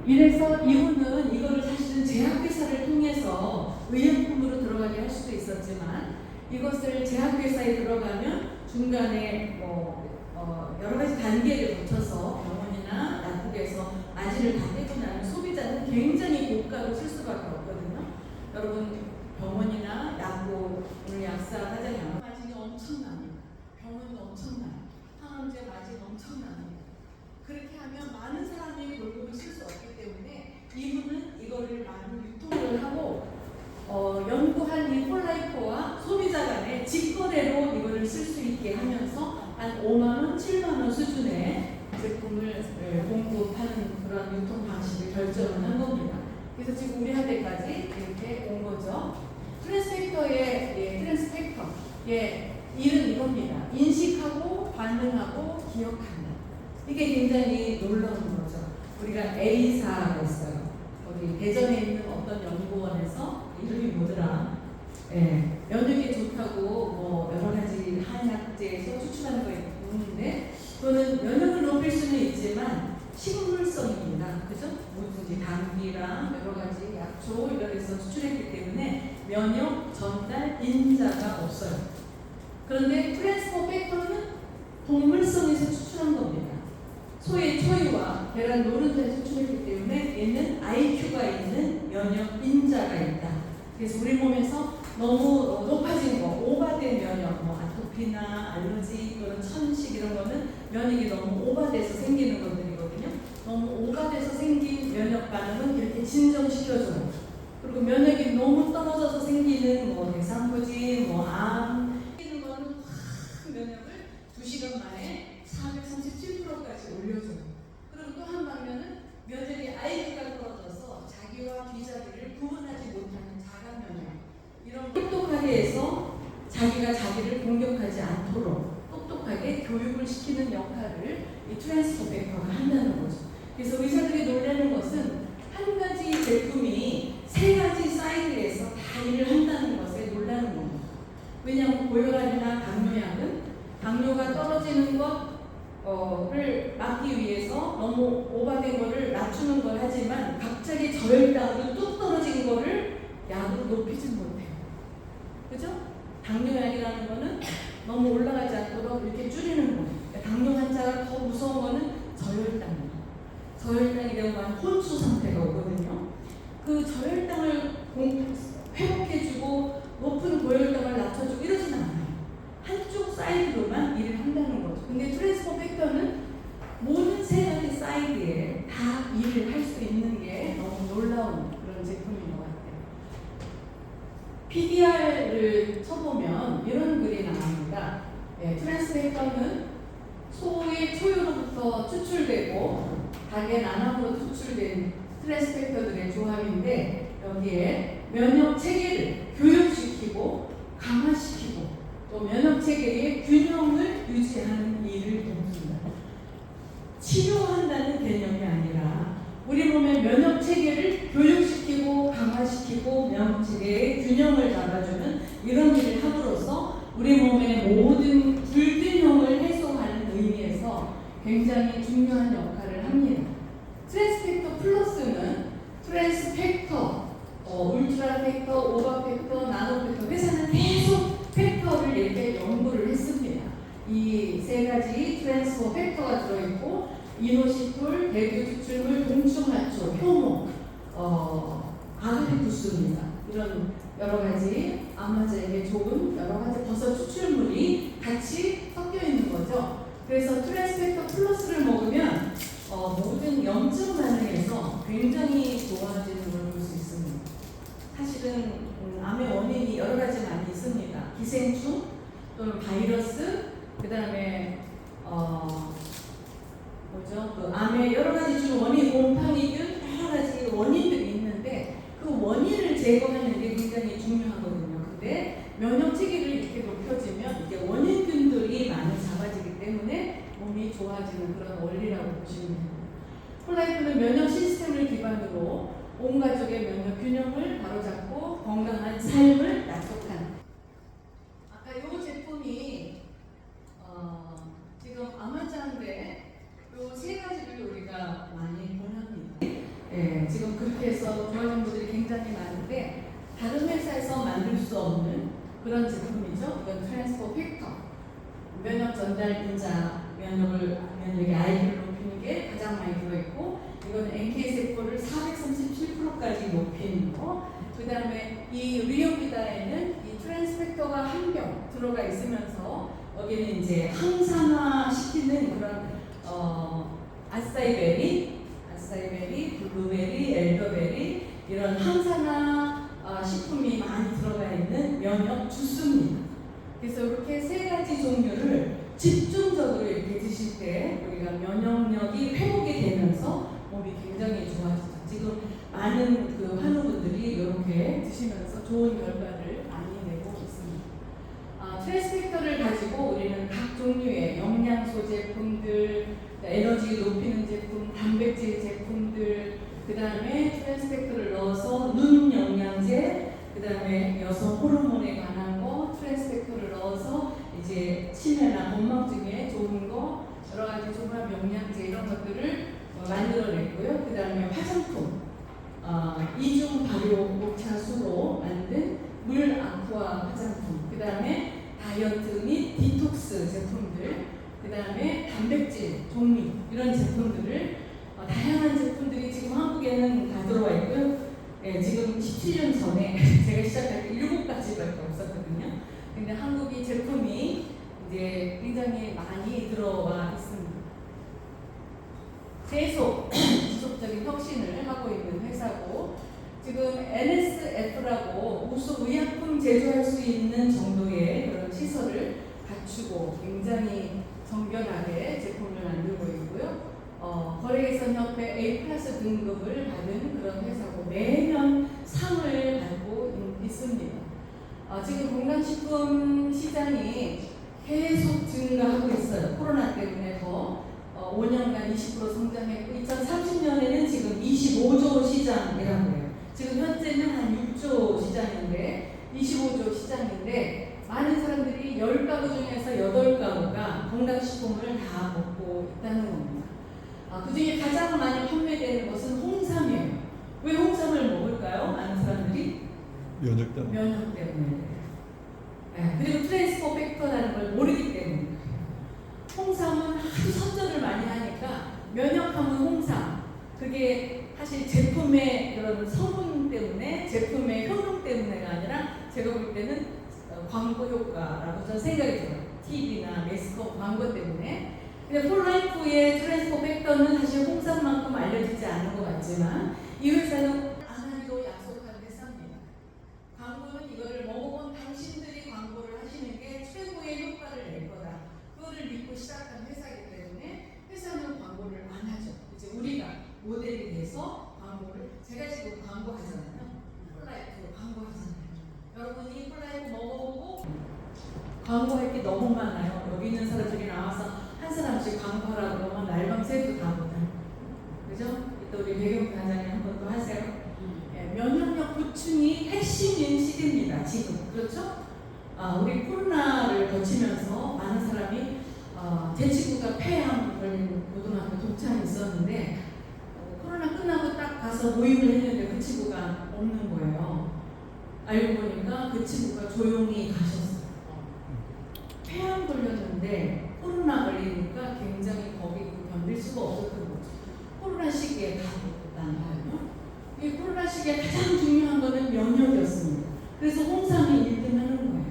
이래서 이후는 이거를 사실은 제약회사를 통해서 의약품으로 들어가게 할 수도 있었지만 이것을 제약회사에 들어가면 중간에 여러 가지 단계를 거쳐서 병원이나 약국에서 아지를 다 떼고 나면 소비자는 굉장히 고가로 쓸 수밖에 없거든요. 여러분 병원이나 약국, 오늘 약사 하잖아요. 마진이 엄청납니다. 병원은 엄청나요. 항암제 마진 엄청납니다. 그렇게 하면 많은 사람이 골고루 쓸 수 없기 때문에 이분은 이거를 많은 유통을 하고 연구한 이 폴라이포와 소비자 간의 직거래로 이거를 쓸 수 있게 하면서 한 5만원, 7만원 수준의 제품을 공급하는 그런 유통 방식을 결정을 한 겁니다. 그래서 지금 우리 한테까지 이렇게 온 거죠. 트랜스팩터의 일은 이겁니다. 인식하고 반응하고 기억한다. 이게 굉장히 놀라운 거죠. 우리가 A사가 있어요. 거기 대전에 있는 어떤 연구원에서 이름이 뭐더라? 면역에 좋다고 여러 가지 한약재에서 추출하는 거 있는데 또는 면역을 높일 수는 있지만 식물성입니다. 그죠? 뭐든지 당귀랑 여러 가지 약초 이런 데서 추출했기 때문에 면역 전달 인자가 없어요. 그런데 트랜스포 팩터는 동물성에서 추출한 겁니다. 소의 초유와 계란 노른자에서 추출했기 때문에 얘는 IQ가 있는 면역 인자가 있다. 그래서 우리 몸에서 너무 높아진 거, 오바된 면역, 뭐 아토피나 알러지 또는 천식 이런 거는 면역이 너무 오바돼서 생기는 것들이거든요. 너무 오바돼서 생긴 면역 반응은 이렇게 진정시켜줘요. 그리고 면역이 너무 떨어져서 생기는 뭐 대상포진, 뭐 암 생기는 거는 확 면역을 2시간 만에 437%까지 올려줘요. 그리고 또 한 방면은 면역이 IQ가 떨어져서 자기와 비자기를 구분하지 못하는 자가 면역. 이런 똑똑하게 해서 자기가 자기를 공격하지 않도록 똑똑하게 교육을 시키는 역할을 이 트랜스포 팩터가 한다는 거죠. 그래서 의사들이 놀라는 것은 한 가지 제품이 3가지 사이드에서 다 일을 한다는 것에 놀라는 겁니다. 왜냐하면 고혈압이나 당뇨약은 당뇨가 떨어지는 것을 막기 위해서 너무 오바된 거를 낮추는 걸 하지만 갑자기 저혈당으로 뚝 떨어진 거를 약으로 높이지 못해요. 그죠? 당뇨약이라는 거는 너무 올라가지 않도록 이렇게 줄이는 거예요. 그러니까 당뇨 환자가 더 무서운 거는 저혈당이에요. 저혈당이 되면 혼수 상태가 오거든요. 그 저혈당을 회복해주고 높은 고혈당을 낮춰주고 이러진 않아요. 한쪽 사이드로만 일을 한다는 거죠. 근데 트랜스포 팩터는 모든 3가지 사이드에 다 일을 할 수 있는 게 너무 놀라운 그런 제품인 것 같아요. PDR을 쳐보면 이런 글이 나옵니다. 트랜스포 팩터는 소의 초유로부터 추출되고 닭의 난황으로 추출된 트랜스포 팩터들의 조합인데 여기에 면역 체계를 교육시키고 강화시키고 또 면역 체계의 균형을 유지하는 일을 돕습니다. 치료한다는 개념이 아니라 우리 몸의 면역 체계를 교육시키고 강화시키고 면역 체계의 균형을 잡아주는 이런 일을 함으로써 우리 몸의 모든 불균형을 해소하는 의미에서 굉장히 중요한 역할을 합니다. 트랜스펙터 플러스는 트랜스펙터, 울트라 팩터, 오바 팩터, 나노 팩터 회사는 계속 팩터를 이렇게 연구를 했습니다. 이 3가지 트랜스포 팩터가 들어있고 이노시톨, 대두 추출물, 동충하초, 효모, 아그리쿠스입니다. 이런 여러 가지 아마자에게 좋은 여러 가지 버섯 추출물이 같이 섞여 있는 거죠. 그래서 트랜스펙터 플러스를 먹으면 모든 염증 반응에서 굉장히 좋아지는 걸 볼 수 있습니다. 사실은 암의 원인이 여러 가지 많이 있습니다. 기생충 또는 바이러스, 그 다음에 그 암의 여러 가지 주 원인, 곰팡이균 여러 가지 원인들이 있는데 그 원인을 제거하는 게 굉장히 중요하거든요. 근데 면역 체계를 이렇게 높여지면 이게 원인균들이 많이 잡아지기 때문에 몸이 좋아지는 그런 원리라고 보시면 됩니다. 폴라이프는 면역 시스템을 기반으로 온 가족의 면역 균형을 바로잡고 건강한 삶을 약속한. 아까 이 제품이 지금 아마자인데 요 3가지를 우리가 많이 권합니다. 지금 그렇게 해서 좋아하는 분들이 굉장히 많은데 다른 회사에서 만들 수 없는 그런 제품이죠. 이건 트랜스포 팩터. 면역 전달 인자, 면역의 IQ를 높이는 게 가장 많이 들어있고, 이건 NK 세포를 437%까지 높이는 거. 그 다음에 이 리오피다에는 이 트랜스펙터가 1병 들어가 있으면서 여기는 이제 항산화 시키는 그런 아싸이베리, 블루베리, 엘더베리 이런 항산화 식품이 많이 들어가 있는 면역 주스입니다. 그래서 이렇게 3가지 종류를 집중적으로 이렇게 드실 때 우리가 면역력이 회복이 되면서 몸이 굉장히 좋아지죠. 지금 많은 그 환우분들이 이렇게 드시면서 좋은 결과를 많이 내고 있습니다. 트랜스펙터를 가지고 우리는 각 종류의 영양소 제품들, 에너지 높이는 제품, 단백질 제품들, 그 다음에 트랜스펙터를 넣어서 눈 영양제, 그 다음에 여성 호르몬에 관한 거, 트랜스펙터를 넣어서 이제 치매나 건망증에 좋은 거, 여러 가지 종합 영양제 이런 것들을 만들어냈고요. 그 다음에 화장품, 이중 발효 녹차수로 만든 물 아쿠아 화장품, 그 다음에 다이어트 및 디톡스 제품들, 그 다음에 단백질 종류 이런 제품들을 다양한 제품들이 지금 한국에는 다 들어와 있고요. 예, 지금 17년 전에 제가 시작할 때 7가지밖에 없었거든요. 근데 한국이 제품이 이제 굉장히 많이 들어와 있습니다. 계속 지속적인 혁신을 하고 있는 회사고, 지금 NSF라고 우수 의약품 제조할 수 있는 정도의 그런 시설을 갖추고 굉장히 정결하게 제품을 만들고 있고요. 거래개선협회 A+ 등급을 받은 그런 회사고 매년 상을 받고 있습니다. 지금 건강식품 시장이 계속 증가하고 있어요. 코로나 때문에 더 5년간 20% 성장했고 2030년에는 지금 25조 시장이라고 해요. 지금 현재는 한 6조 시장인데 25조 시장인데 많은 사람들이 10가구 중에서 8가구가 건강식품을 다 먹고 있다는 겁니다. 그 중에 가장 많이 판매되는 것은 홍삼이에요. 왜 홍삼을 먹을까요? 많은 사람들이? 면역 때문에. 네, 그리고 트랜스포 팩터라는 걸 모르기 때문에. 홍삼은 아주 선전을 많이 하니까 면역하면 홍삼. 그게 사실 제품의 그런 성분 때문에, 제품의 효능 때문에가 아니라 제가 볼 때는 광고 효과라고 저는 생각이 들어요. TV나 매스컴 광고 때문에. 근데 폴라이프의 트랜스포 팩터는 사실 홍삼만큼 알려지지 않은 것 같지만 이 회사는 안 하기로 약속한 회사입니다. 광고는 이거를 먹어본 당신들이 광고를 하시는 게 최고의 효과를 낼 거다. 그거를 믿고 시작한 회사이기 때문에 회사는 광고를 안 하죠. 이제 우리가 모델이 돼서 광고를, 제가 지금 광고하잖아요. 폴라이프 광고하잖아요. 여러분이 폴라이프 먹어보고 광고할 게 너무 많아요. 여기 있는 사람들이 나와서 한 사람씩 광고하라고 그러면 날밤 새도 다 못해요. 그죠? 또 우리 배경 단장님 한 번 또 하세요. 면역력 보충이 핵심인 시대입니다. 지금. 그렇죠? 우리 코로나를 거치면서 많은 사람이 제 친구가 폐암 걸린 고등학교 동창이 있었는데 코로나 끝나고 딱 가서 모임을 했는데 그 친구가 없는 거예요. 알고 보니까 그 친구가 조용히 가셨어요. 폐암 걸렸는데 코로나 걸리니까 굉장히 거기 견딜 수가 없었던 거죠. 코로나 시기에 가셨다는 거예요. 이 코로나 시기에 가장 중요한 거는 면역이었습니다. 그래서 홍삼이 1등 하는 거예요.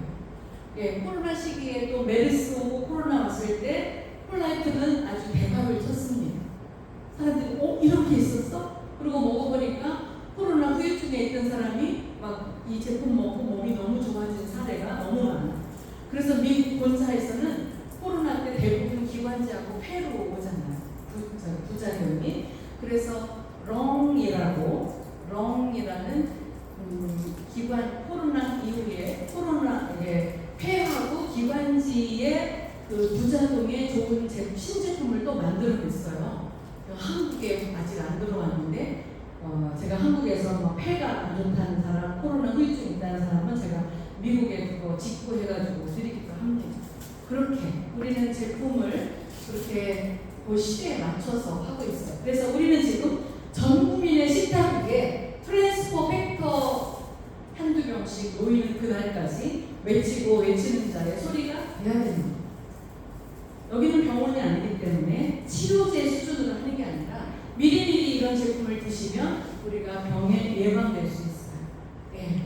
예, 코로나 시기에 또 메르스 오고 코로나 왔을 때 폴라이프는 아주 대박을 쳤습니다. 사람들이 이렇게 있었어? 그리고 먹어보니까 코로나 후유증에 있던 사람이 막 이 제품 먹고 몸이 너무 좋아진 사례가 너무 많아요. 그래서 미국 본사에서는 코로나 때 대부분 기관지하고 폐로 오잖아요. 부작용이. 그래서 렁이라는 기관, 코로나 이후에 폐하고 기관지의 그 부작용에 좋은 신제품을 또 만들어냈어요. 한국에 아직 안 들어왔는데 제가 한국에서 뭐 폐가 안 좋다는 사람, 코로나 후유증 있다는 사람은 제가 미국에 그거 직구해가지고 드리기도 합니다. 그렇게 우리는 제품을 그렇게 그 시대에 맞춰서 하고 있어요. 그래서 우리는 지금 전 국민의 식탁 위에 트랜스포 팩터 한두 병씩 놓이는 그날까지 외치는 자의 소리가 돼야 됩니다. 여기는 병원이 아니기 때문에 치료제 수준으로 하는 게 아니라 미리미리 이런 제품을 드시면 우리가 병에 예방될 수 있어요. 예.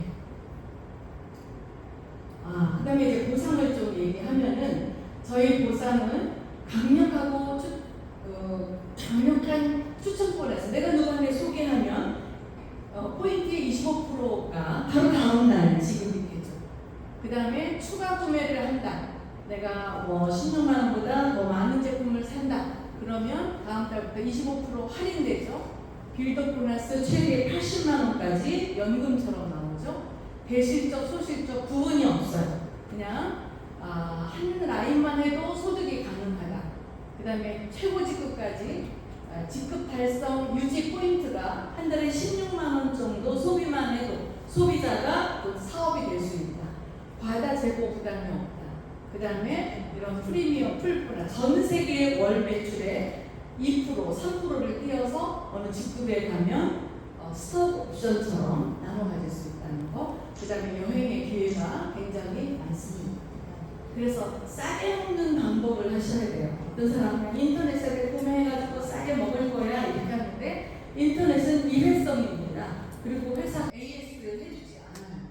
그 다음에 이제 보상을 좀 얘기하면은 저희 보상은 강력한 추천권에서 내가 누구한테 소개하면 포인트의 25%가 바로 다음날 지급이 되죠. 그 다음에 추가 구매를 한다. 내가 16만 원보다 더 많은 제품을 산다. 그러면 다음 달부터 25% 할인되죠. 빌더 보너스 최대 80만 원까지 연금처럼 나오죠. 대실적, 소실적 구분이 없어요. 그냥 한 라인만 해도 소득이 가능하다. 그 다음에 최고 지급까지 지급 달성 유지 포인트가 한 달에 16만 원 정도 소비만 해도 소비자가 사업이 될 수 있다. 과다 재고 부담이 없다. 그 다음에 이런 프리미엄 풀프라 전 세계 월 매출의 2%, 3%를 띄어서 어느 직급에 가면 스톡 옵션처럼 나눠 가질 수 있다는 거. 그 다음에 여행의 기회가 굉장히 많습니다. 그래서 싸게 먹는 방법을 하셔야 돼요. 어떤 사람은 인터넷에 구매해가지고 싸게 먹을 거야 이렇게 하는데 인터넷은 일회성입니다. 그리고 회사 AS를 해주지 않아요.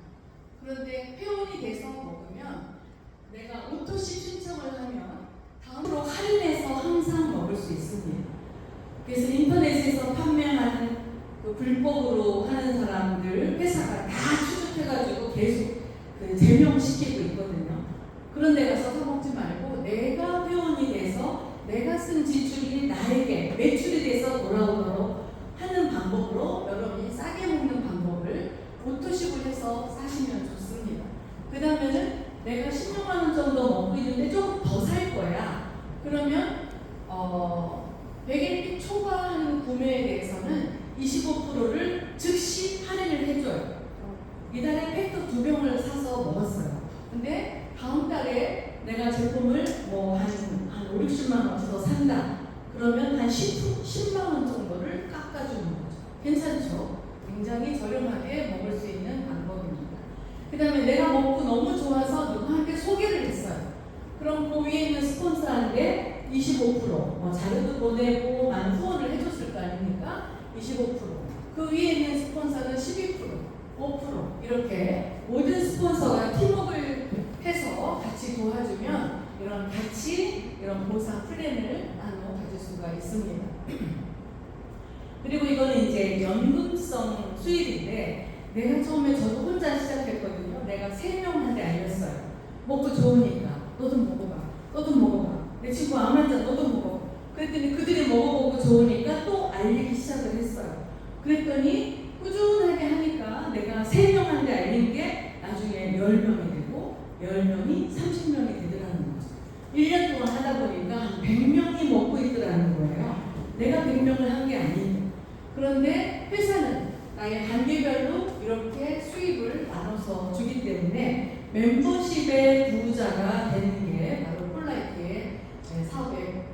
그런데 회원이 돼서 먹으면 내가 오토시 신청을 하면 다음으로 할인해서 항상 먹을 수 있습니다. 그래서 인터넷에서 판매하는 그 불법으로 하는 사람들 회사가 다 추적해가지고 계속 제명시키고 있거든요. 그런 데 가서 사먹지 말고 내가 회원이 돼서 내가 쓴 지출이 나에게 매출이 돼서 돌아오도록 하는 방법으로 여러분이 싸게 먹는 방법을 오토식을 해서 사시면 좋습니다. 그 다음에는 내가 16만 원 정도 먹고 있는데 좀 더 살 거야. 그러면 100일비 초과하는 구매에 대해서는 25%를 즉시 할인을 해줘요. 이달에 팩도 2병을 사서 먹었어요. 근데 다음 달에 내가 제품을 한 5, 60만 원 더 산다. 그러면 한 10만 원 정도를 깎아주는 거죠. 괜찮죠? 굉장히 저렴하게 먹을 수 있는 방법입니다. 그 다음에 내가 먹고 너무 좋아서 누구한테 소개를 했어요. 그럼 그 위에 있는 스폰서한테 25%, 자료도 보내고 많은 후원을 해줬을 거 아닙니까? 25%. 그 위에 있는 스폰서는 12%, 5% 이렇게 모든 스폰서가 팀워크를 해서 같이 도와주면 이런 보상 플랜을 나눠 가질 수가 있습니다. 그리고 이거는 이제 연금성 수입인데 내가 처음에 저도 혼자 시작했거든요. 내가 3명한테 알렸어요. 먹고 좋으니까 너도 먹어봐. 너도 먹어봐. 내 친구 암 환자 너도 먹어. 그랬더니 그들이 먹어보고 좋으니까 또 알리기 시작을 했어요. 그랬더니 꾸준하게 하니까 내가 3명한테 알린 게 나중에 10명이 되고 10명이 30명이 되더라는 거죠. 1년 동안 하다 보니까 한 100명이 먹고 있더라는 거예요. 내가 100명을 한 게 아니에요. 그런데 회사는 나의 단계별로 이렇게 수입을 나눠서 주기 때문에 멤버십의 부자가 되는 게 바로 폴라이트의 사업의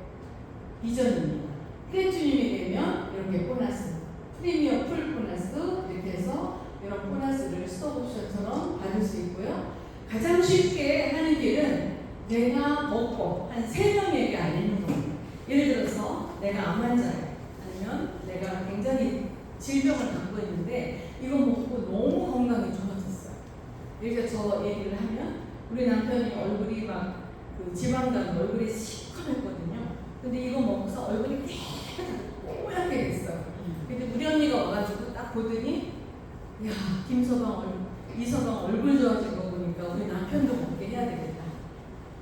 비전입니다. 크레주님이 되면 이렇게 보너스, 프리미엄 풀 보너스 이렇게 해서 이런 보너스를 스톡옵션처럼 받을 수 있고요. 가장 쉽게 하는 길은 내가 먹고 한 3명에게 알리는 겁니다. 예를 들어서 내가 암 환자예요. 아니면 내가 굉장히 질병을 갖고 있는데 이거 먹고 너무 건강이 좋아졌어요. 이렇게 저 얘기를 하면 우리 남편이 얼굴이 막 지방간 얼굴이 시커맸거든요. 근데 이거 먹고서 얼굴이 뽀얗게 됐어요. 근데 우리 언니가 와가지고 딱 보더니 야 이서방 얼굴 좋아진 거 보니까 우리 남편도 먹게 해야 되겠다.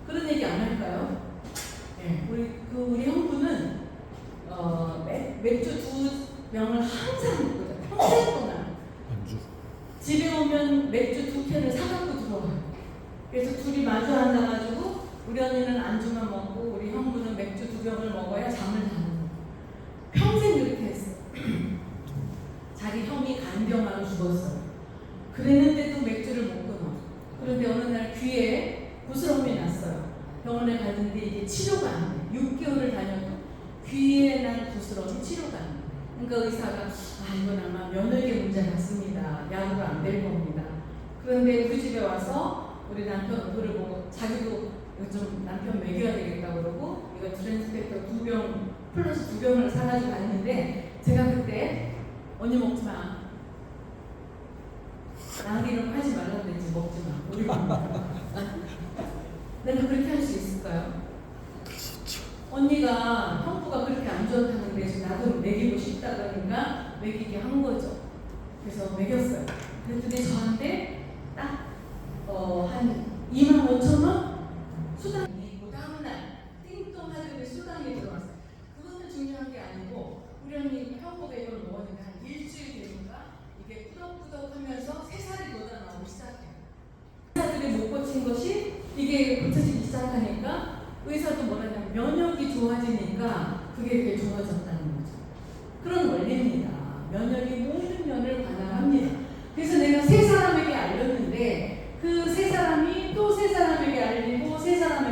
그런 얘기 안 할까요? 네, 우리 형부는 맥주 2병을 항상 먹거든요. 평생 동안. 집에 오면 맥주 2캔을 사갖고 들어와요. 그래서 둘이 마주 앉아가지고 우리 언니는 안주만 먹고 우리 형부는 맥주 2병을 먹어야 잠을 자는 거예요. 평생 그렇게 했어요. 자기 형이 간병하고 죽었어요. 그랬는데도 맥주를 못 끊어. 그런데 어느 날 귀에 부스럼이 났어요. 병원에 갔는데 이게 치료가 안 돼. 6개월을 다녀도 귀에 난 부스럼이 치료가 안 돼. 그러니까 의사가 이건 아마 면역의 문제 같습니다. 약으로 안 될 겁니다. 그런데 우리 집에 와서 우리 남편 얼굴을 보고 자기도 이거 좀 남편 먹여야 되겠다 그러고 이거 트랜스펙터 2병 플러스 2병을 사가지고 갔는데 제가 그때 언니 먹지 마. 나한테 이런 거 하지 말라고 그랬지. 먹지 마. 우리 내가 그렇게 할 수 있을까요? 언니가 형부가 그렇게 안 좋다는데 나도 먹이고 싶다 그러니까 먹이게 한 거죠. 그래서 먹였어요. 그랬더니 저한테 딱 한 25,000원 수당이 그 다음날 띵동하더니 수당이 들어왔어요. 그것은 중요한 게 아니고 우리 언니 형부가 이걸 먹었는데 한 일주일 되니까 이게 꾸덕꾸덕하면서 새살이 돋아나오기 시작해요. 의사들이 못 고친 것이 이게 고쳐지기 시작하니까 의사도 뭐라냐면 면역이 좋아지니까 그게 되게 좋아졌다는 거죠. 그런 원리입니다. 면역이 모든 면을 관할합니다. 그래서 내가 3 사람에게 알렸는데 그 3 사람이 또 3 사람에게 알리고 3 사람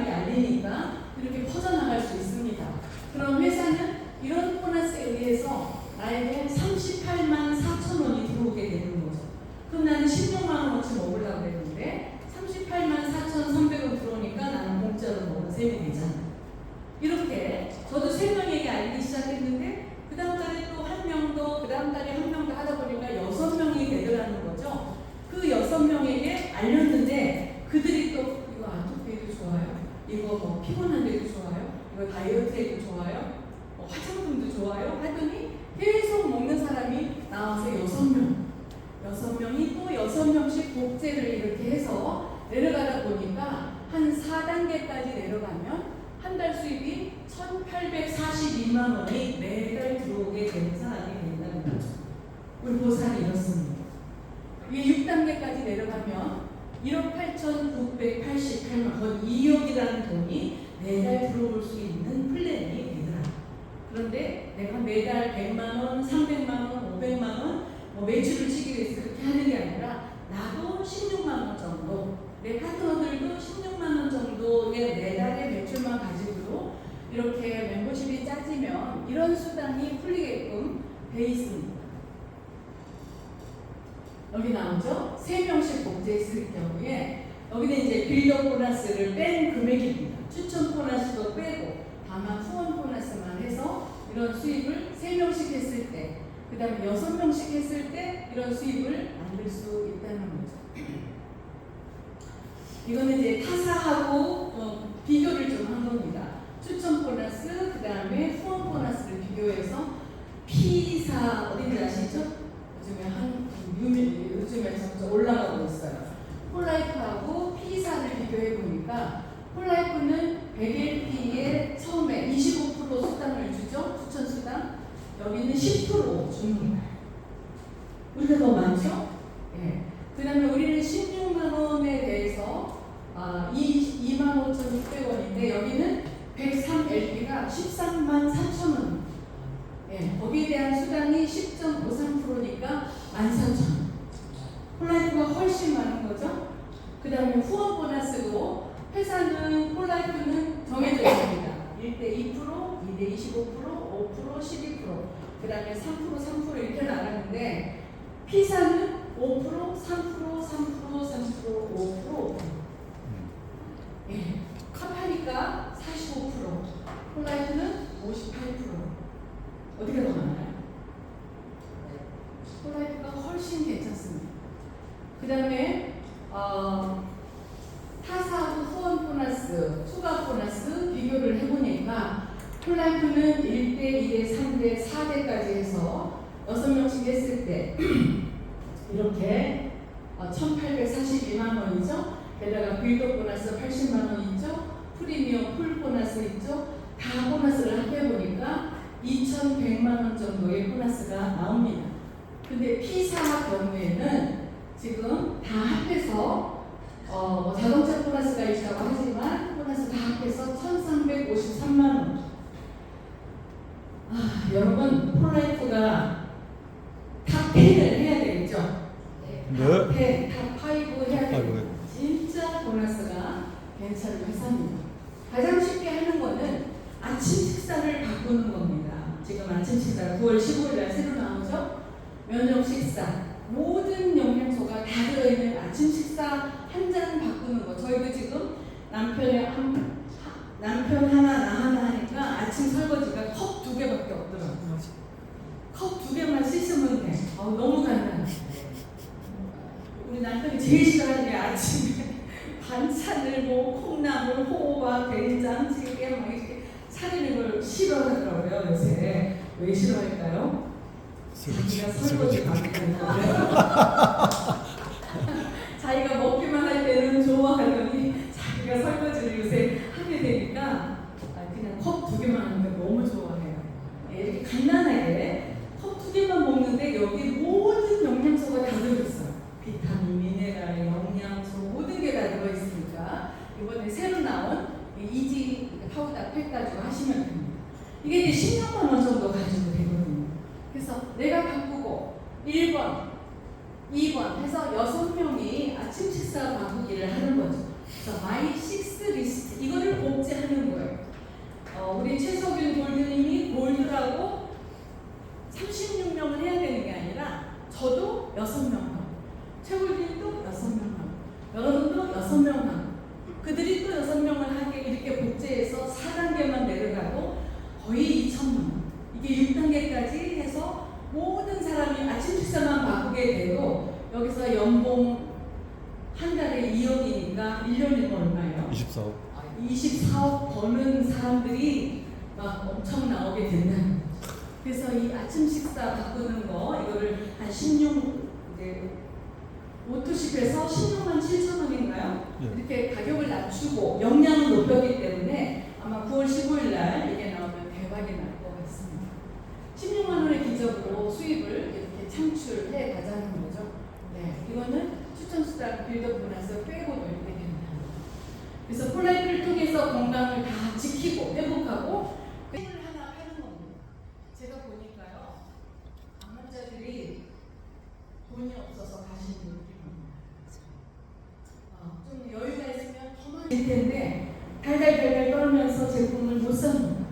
뭐 피곤한데도 좋아요? 이거 다이어트에도 좋아요? 화장품도 좋아요? 하더니 계속 먹는 사람이 나와서 6명. 6명이 또 6명씩 복제를 이렇게 해서 내려가다 보니까 한 4단계까지 내려가면 한 달 수입이 1,842만 원이 매달 들어오게 되는 사람이 된다는 거죠. 우리 보살이 이렇습니다. 이게 6단계까지 내려가면 1억 8,988만 원, 2억이라는 돈이 매달 들어올 수 있는 플랜이 되더라. 그런데 내가 매달 100만 원, 300만 원, 500만 원 매출을 치기 위해서 그렇게 하는 게 아니라 나도 16만 원 정도, 내 파트너들도 16만 원 정도의 매달의 매출만 가지고도 이렇게 멤버십이 짜지면 이런 수당이 풀리게끔 돼 있습니다. 여기 나오죠? 3명씩 복제했을 경우에 여기는 이제 빌더 보너스를 뺀 금액입니다. 추천 보너스도 빼고 다만 후원 보너스만 해서 이런 수입을 3명씩 했을 때, 그 다음에 6명씩 했을 때 이런 수입을 만들 수 있다는 거죠. 이거는 이제 타사하고 비교를 좀 한 겁니다. 추천 보너스, 그 다음에 후원 보너스를 비교해서 P사 어딘지 아시죠? 요즘에 점점 올라가고 있어요. 폴라이프하고 P사를 비교해 보니까 폴라이프는 100LP에 처음에 25% 수당을 주죠. 추천 수당. 여기는 10% 주는 거예요. 우리가 더 많죠? 예. 그 다음에 우리는 16만 원에 대해서 25,600원인데 여기는 103LP가 13만 4천 원. 예, 거기에 대한 수당이 10.53%니까 14,000원. 폴라이프가 훨씬 많은 거죠. 그 다음에 후원 보너스도 회사는 폴라이프는 정해져 있습니다. 1대 2%, 2대 25%, 5%, 12%, 그 다음에 3% 이렇게 나가는데 P사는 5%, 3%, 3%, 5%. 예, 카파니까 45%, 폴라이프는 58%. 어디가 더 많아요? 폴라이프가 훨씬 괜찮습니다. 그 다음에 타사하고 후원 보너스, 추가 보너스 비교를 해보니까 폴라이프는 1대, 2대, 3대, 4대까지 해서 6명씩 했을 때 이렇게 1,842만 원이죠. 게다가 빌더 보너스 80만 원 있죠. 프리미엄 풀 보너스 있죠. 다 보너스를 합해보니까 2,100만 원 정도의 보너스가 나옵니다. 근데 P사 경우에는 지금 다 합해서 자동차 보너스가 있다고 하지만 보너스 다 합해서 1,353만 원. 여러분 폴라이프가 탑 10을 해야 되겠죠? 탑 10, 탑 5 해야 되겠죠? 진짜 보너스가 괜찮은 회사입니다. 가장 쉽게 하는 거는 아침 식사를 바꾸는 겁니다. 지금 아침 식사 9월 15일에 새로 나오죠? 면역 식사. 모든 영양소가 다 들어있는 아침 식사 한 잔 바꾸는 거. 저희도 지금 남편 하나, 나 하나 하니까 아침 설거지가 컵 2개밖에 없더라고요. 컵 2개만 씻으면 돼. 너무 간단해. 우리 남편이 제일 싫어하는 게 아침에 반찬을 콩나물, 호박, 된장찌개 막 이렇게 차리는 걸 싫어하더라고요. 요새 왜 싫어할까요? 자기가 설거지 바꾸니까. 자기가 먹기만 할 때는 좋아하더니 자기가 설거지를 요새 하게 되니까 그냥 컵 2개만 하는 거 너무 좋아해요. 이렇게 간단하게 컵 2개만 먹는데 여기 모든 영양소가 다 들어있어요. 비타민, 미네랄, 영양소 모든 게 다 들어있으니까 이번에 새로 나온 이지 파우더 팩 가지고 하시면 됩니다. 이게 이제 16만 원 정도 가지고 되거든요. 그래서 내가 바꾸고 1번, 2번 해서 6명이 아침 식사 바꾸기를 하는 거죠. 그래서 마이 식스 리스트 이거를 복제하는 거예요. 우리 최석윤 골드님이 골드라고 36명을 해야 되는 게 아니라 저도 6명 하고 최골드님도 6명 하고 여러분도 6명 하고 그들이 또 6명을 하게 이렇게 복제해서 4단계만 내려가고 거의 2,000만 원. 이게 6단계까지 해서 모든 사람이 아침 식사만 바꾸게 돼도 여기서 연봉 한 달에 2억이니까 1년이면 얼마예요? 24억. 24억 버는 사람들이 막 엄청 나오게 된다는 거죠. 그래서 이 아침 식사 바꾸는 거 이거를 한 16 이제 오토십에서 16만 7천 원인가요? 이렇게 가격을 낮추고 영양을 높였기 때문에 아마 9월 15일 날 이게 나오면 대박이 날 것 같습니다. 16만 원의 기적으로 수입을 이렇게 창출해 가자는 거죠. 네, 이거는 추천수당 빌더 보너스 빼고도 이렇게 된다. 그래서 폴라이프를 통해서 건강을 다 지키고 회복하고 을 하나 하는 겁니다. 제가 보니까요, 암 환자들이 돈이 없어서 가시는 분들이 많아요. 좀 여유가 있으면 더 많을 텐데 달달달달 떨면서 제품을 못 삽니다.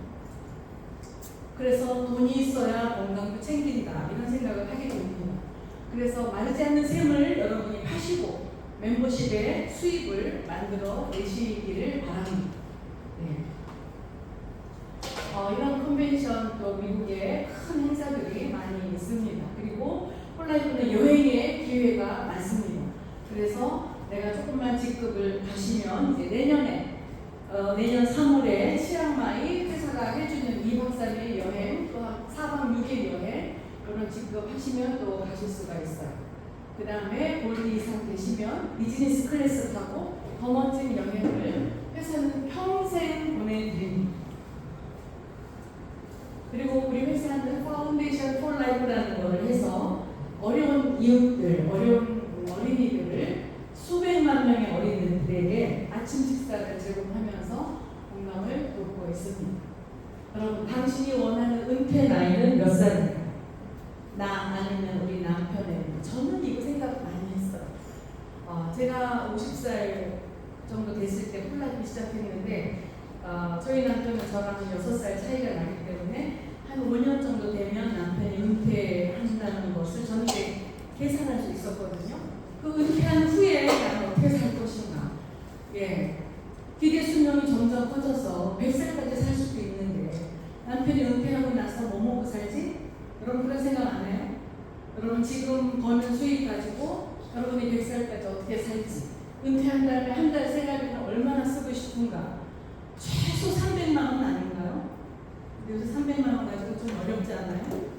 그래서 돈이 있어야 건강도 챙긴다 이런 생각을 하게 됩니다. 그래서 마르지 않는 셈을 여러분이 파시고 멤버십의 수입을 만들어 내시기를 바랍니다. 네. 이런 컨벤션 또 미국에 큰 행사들이 많이 있습니다. 그리고 폴라이프는 여행의 기회가 많습니다. 그래서 내가 조금만 직급을 가시면 이제 내년 3월에 치앙마이 회사가 해주는 2박 3일 여행 또 4박 6일 여행 이런 직급 하시면 또 가실 수가 있어요. 그 다음에 골드 이상 되시면 비즈니스 클래스 타고 더 멋진 여행을 회사는 평생 보내드립니다. 그리고 우리 회사는 파운데이션 폴 라이프라는 걸 해서 어려운 이웃들, 어려운 어린이들을 수백만 명의 어린이들에게 아침 식사를 제공하면서 건강을 돕고 있습니다. 여러분, 당신이 원하는 은퇴 나이는 몇 살입니까? 나 아니면 우리 남편의. 저는 이거 생각 많이 했어요. 제가 50살 정도 됐을 때 폴라이프 시작했는데 저희 남편은 저랑 6살 차이가 나기 때문에 한 5년 정도 되면 남편이 은퇴한다는 것을 저는 이제 계산할 수 있었거든요. 그 은퇴한 후에 나는 어떻게 살 것인가. 예. 기대 수명이 점점 커져서 100살까지 살 수도 있는데 남편이 은퇴하고 나서 뭐 먹고 살지? 여러분 그런 생각 안 해요? 여러분 지금 버는 수입 가지고 여러분이 100살까지 어떻게 살지? 은퇴한 다음에 한 달 생활비는 얼마나 쓰고 싶은가? 최소 300만 원 아닌가요? 요새 300만 원 가지고 좀 어렵지 않아요?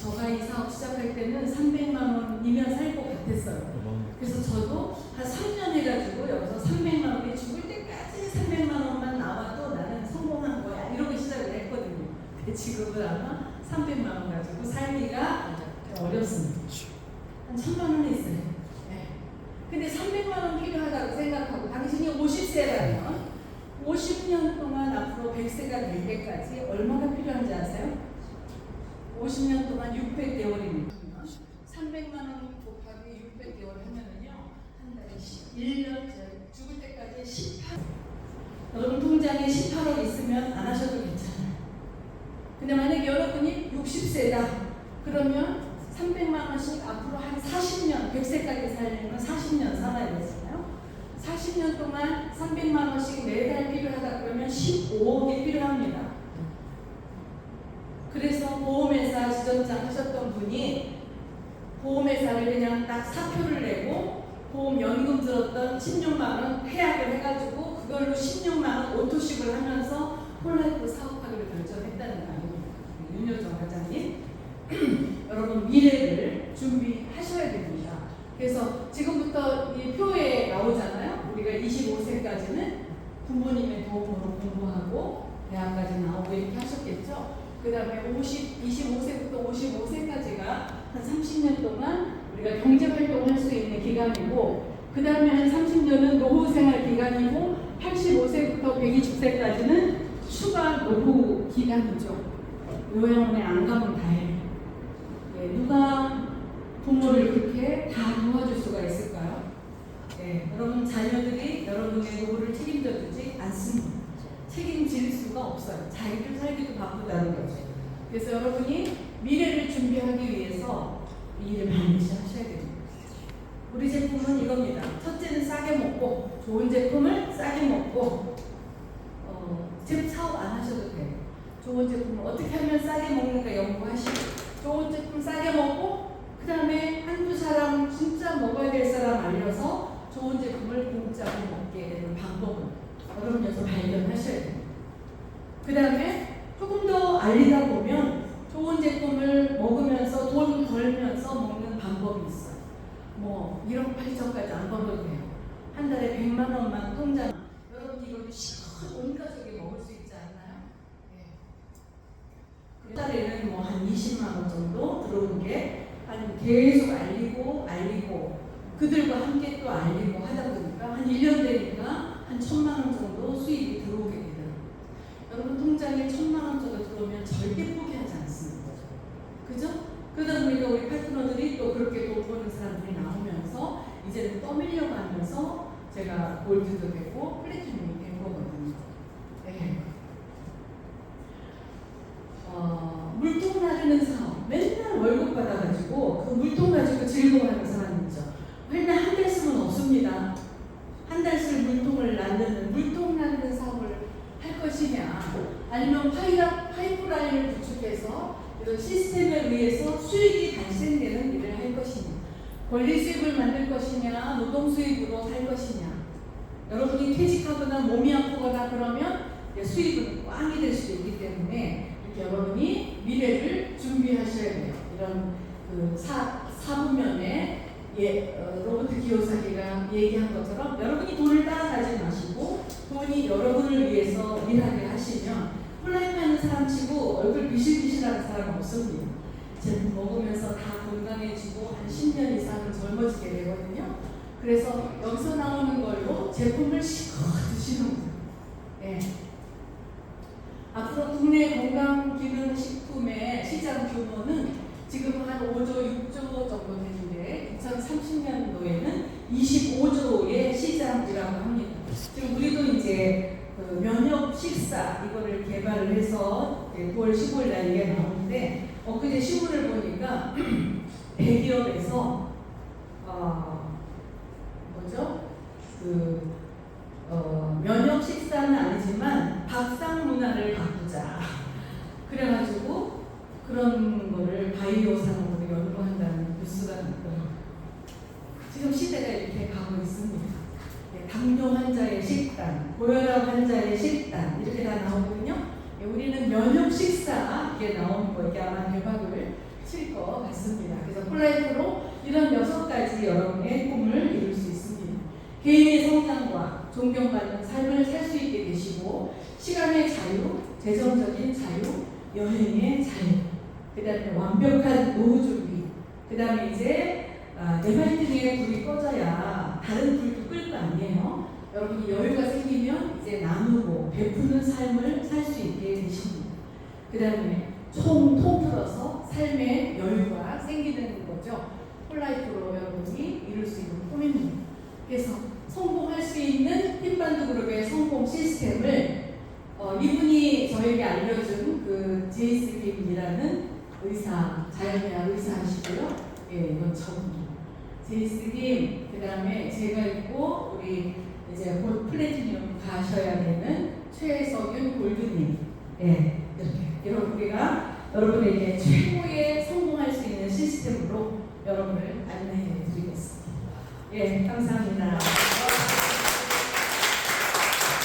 저가 이 사업 시작할 때는 300만 원이면 살 것 같았어요. 그래서 저도 한 3년 해가지고 여기서 300만 원이 죽을 때까지 300만 원만 나와도 나는 성공한 거야 이러고 시작을 했거든요. 근데 지금은 아마 300만 원 가지고 살기가 어렵습니다. 한 1000만 원이 있어요. 네. 근데 300만 원 필요하다고 생각하고 당신이 50세라면 50년 동안 앞으로 100세가 될 때까지 얼마가 필요한지 아세요? 50년 동안 600개월입니다. 300만 원 곱하기 600개월 하면은요, 한 달에 1년 죽을 때까지 18. 여러분 통장에 18억 있으면 안 하셔도 괜찮아요. 근데 만약에 여러분이 60세다 그러면 300만 원씩 앞으로 한 40년, 100세까지 살려면 40년 살아야 되잖아요. 40년 동안 300만 원씩 매달 필요하다 그러면 15억이 필요합니다. 그래서 보험회사 지점장 하셨던 분이 보험회사를 그냥 딱 사표를 내고 보험 연금 들었던 16만 원 해약을 해가지고 그걸로 16만 원 오토식을 하면서 폴라이프 사업하기로 결정했다는 거 아닙니까? 윤여정 과장님. 여러분 미래를 준비하셔야 됩니다. 그래서 지금부터 이 표에 나오잖아요. 우리가 25세까지는 부모님의 도움으로 공부하고 대학까지 나오고 이렇게 하셨겠죠. 그 다음에 25세부터 55세까지가 한 30년 동안 우리가 경제활동을 할 수 있는 기간이고 그 다음에 한 30년은 노후생활 기간이고 85세부터 120세까지는 추가 노후 기간이죠. 요양원에 안 가면 다행이에요. 예, 누가 부모를 그렇게 다 도와줄 수가 있을까요? 예, 여러분 자녀들이 여러분의 노후를 책임져 주지 않습니다. 책임질 수가 없어요. 자기들 살기도 바쁘다는 거죠. 그래서 여러분이 미래를 준비하기 위해서 이 일을 반드시 하셔야 됩니다. 우리 제품은 이겁니다. 첫째는 싸게 먹고 좋은 제품을 싸게 먹고 제품 사업 안 하셔도 돼요. 좋은 제품을 어떻게 하면 싸게 먹는가 연구하시고 좋은 제품 싸게 먹고 그 다음에 한두 사람 진짜 먹어야 될 사람 알려서 좋은 제품을 공짜로 먹게 되는 방법은 여러분께서 발견하셔야 돼요. 그 다음에 조금 더 알리다 보면 좋은 제품을 먹으면서 돈 벌면서 먹는 방법이 있어요. 뭐 1억 8천까지 안 벌어도 돼요. 한 달에 100만 원만 통장. 여러분 이걸 시컷 온 가족이 먹을 수 있지 않나요? 한 달에는 뭐 한 20만 원 정도 들어오는 게 한 계속 알리고 그들과 함께 또 알리고 하다 보니까 한 1년 되니까 한 1,000만 원 정도 수입이 들어오게 되더라고요. 여러분 통장에 1,000만 원 정도 들어오면 절대 포기하지 않습니다. 그죠? 그러다 보니까 우리 파트너들이 또 그렇게 돈 버는 사람들이 나오면서 이제는 떠밀려고 하면서 제가 골드도 되고 플래티넘이 된 거거든요. 네. 물통 나르는 사업 맨날 월급 받아가지고 그 물통 가지고 즐거워하는 사람 있죠. 맨날 한 달 쓰면 없습니다. 한 달 쓸 물통을 나르는 물통 나르는 사업을 할 것이냐, 아니면 파이프라인을 구축해서 이런 시스템에 의해서 수익이 발생되는 일을 할 것이냐, 권리 수입을 만들 것이냐, 노동 수입으로 살 것이냐. 여러분이 퇴직하거나 몸이 아프거나 그러면 수입은 꽝이 될 수도 있기 때문에 여러분이 미래를 준비하셔야 돼요. 이런 그 사부면에 로버트 기요사키가 얘기한 것처럼 여러분이 돈을 따라가지 마시고 돈이 여러분을 위해서 일하게 하시면 홀라임하는 사람 치고 얼굴 비실비실하는 사람 없습니다. 제품 먹으면서 다 건강해지고 한 10년 이상은 젊어지게 되거든요. 그래서 여기서 나오는 걸로 제품을 실컷 드시는 거예요. 네. 앞으로 국내 건강기능식품의 시장 규모는 지금 한 5조, 6조 정도 되는데 2030년도에는 25조의 시장이라고 합니다. 지금 우리도 이제 그 면역 식사 이거를 개발을 해서 9월 15일 날 이게 나오는데 엊그제 신문을 보니까 대기업에서 면역 식사는 아니지만 밥상 문화를 바꾸자. 그래가지고 그런 거를 바이오 산업으로 연구한다는 뉴스가 났더라고요. 지금 시대가 이렇게 가고 있습니다. 당뇨 환자의 식단, 고혈압 환자의 식단 이렇게 다 나오거든요. 우리는 면역 식사 이게 나오는 거 이게 아마 대박을 칠 것 같습니다. 그래서 폴라이프로 이런 6가지 여러분의 꿈을 이룰 수 있습니다. 개인의 성장과 존경받는 삶을 살 수 있게 되시고 시간의 자유, 재정적인 자유, 여행의 자유, 그 다음에 완벽한 노후 준비, 그 다음에 이제 내 발등에 불이 꺼져야 다른 불도 끌 거 아니에요. 여러분이 여유가 생기면 이제 나누고 베푸는 삶을 살 수 있게 되십니다. 그 다음에 통틀어서 삶의 여유가 생기는 거죠. 폴라이프로 여러분이 이룰 수 있는 꿈입니다. 그래서 성공할 수 있는 핀반드 그룹의 성공 시스템을 이분이 저에게 알려준 그 제이스 김이라는 의사, 자연의학 의사하시고요. 예, 이건 저분입니다. 제이스 김, 그 다음에 제가 있고 우리 이제 곧 플래티넘 가셔야 되는 최석윤 골드님, 예, 이렇게 우리가 여러분에게 최고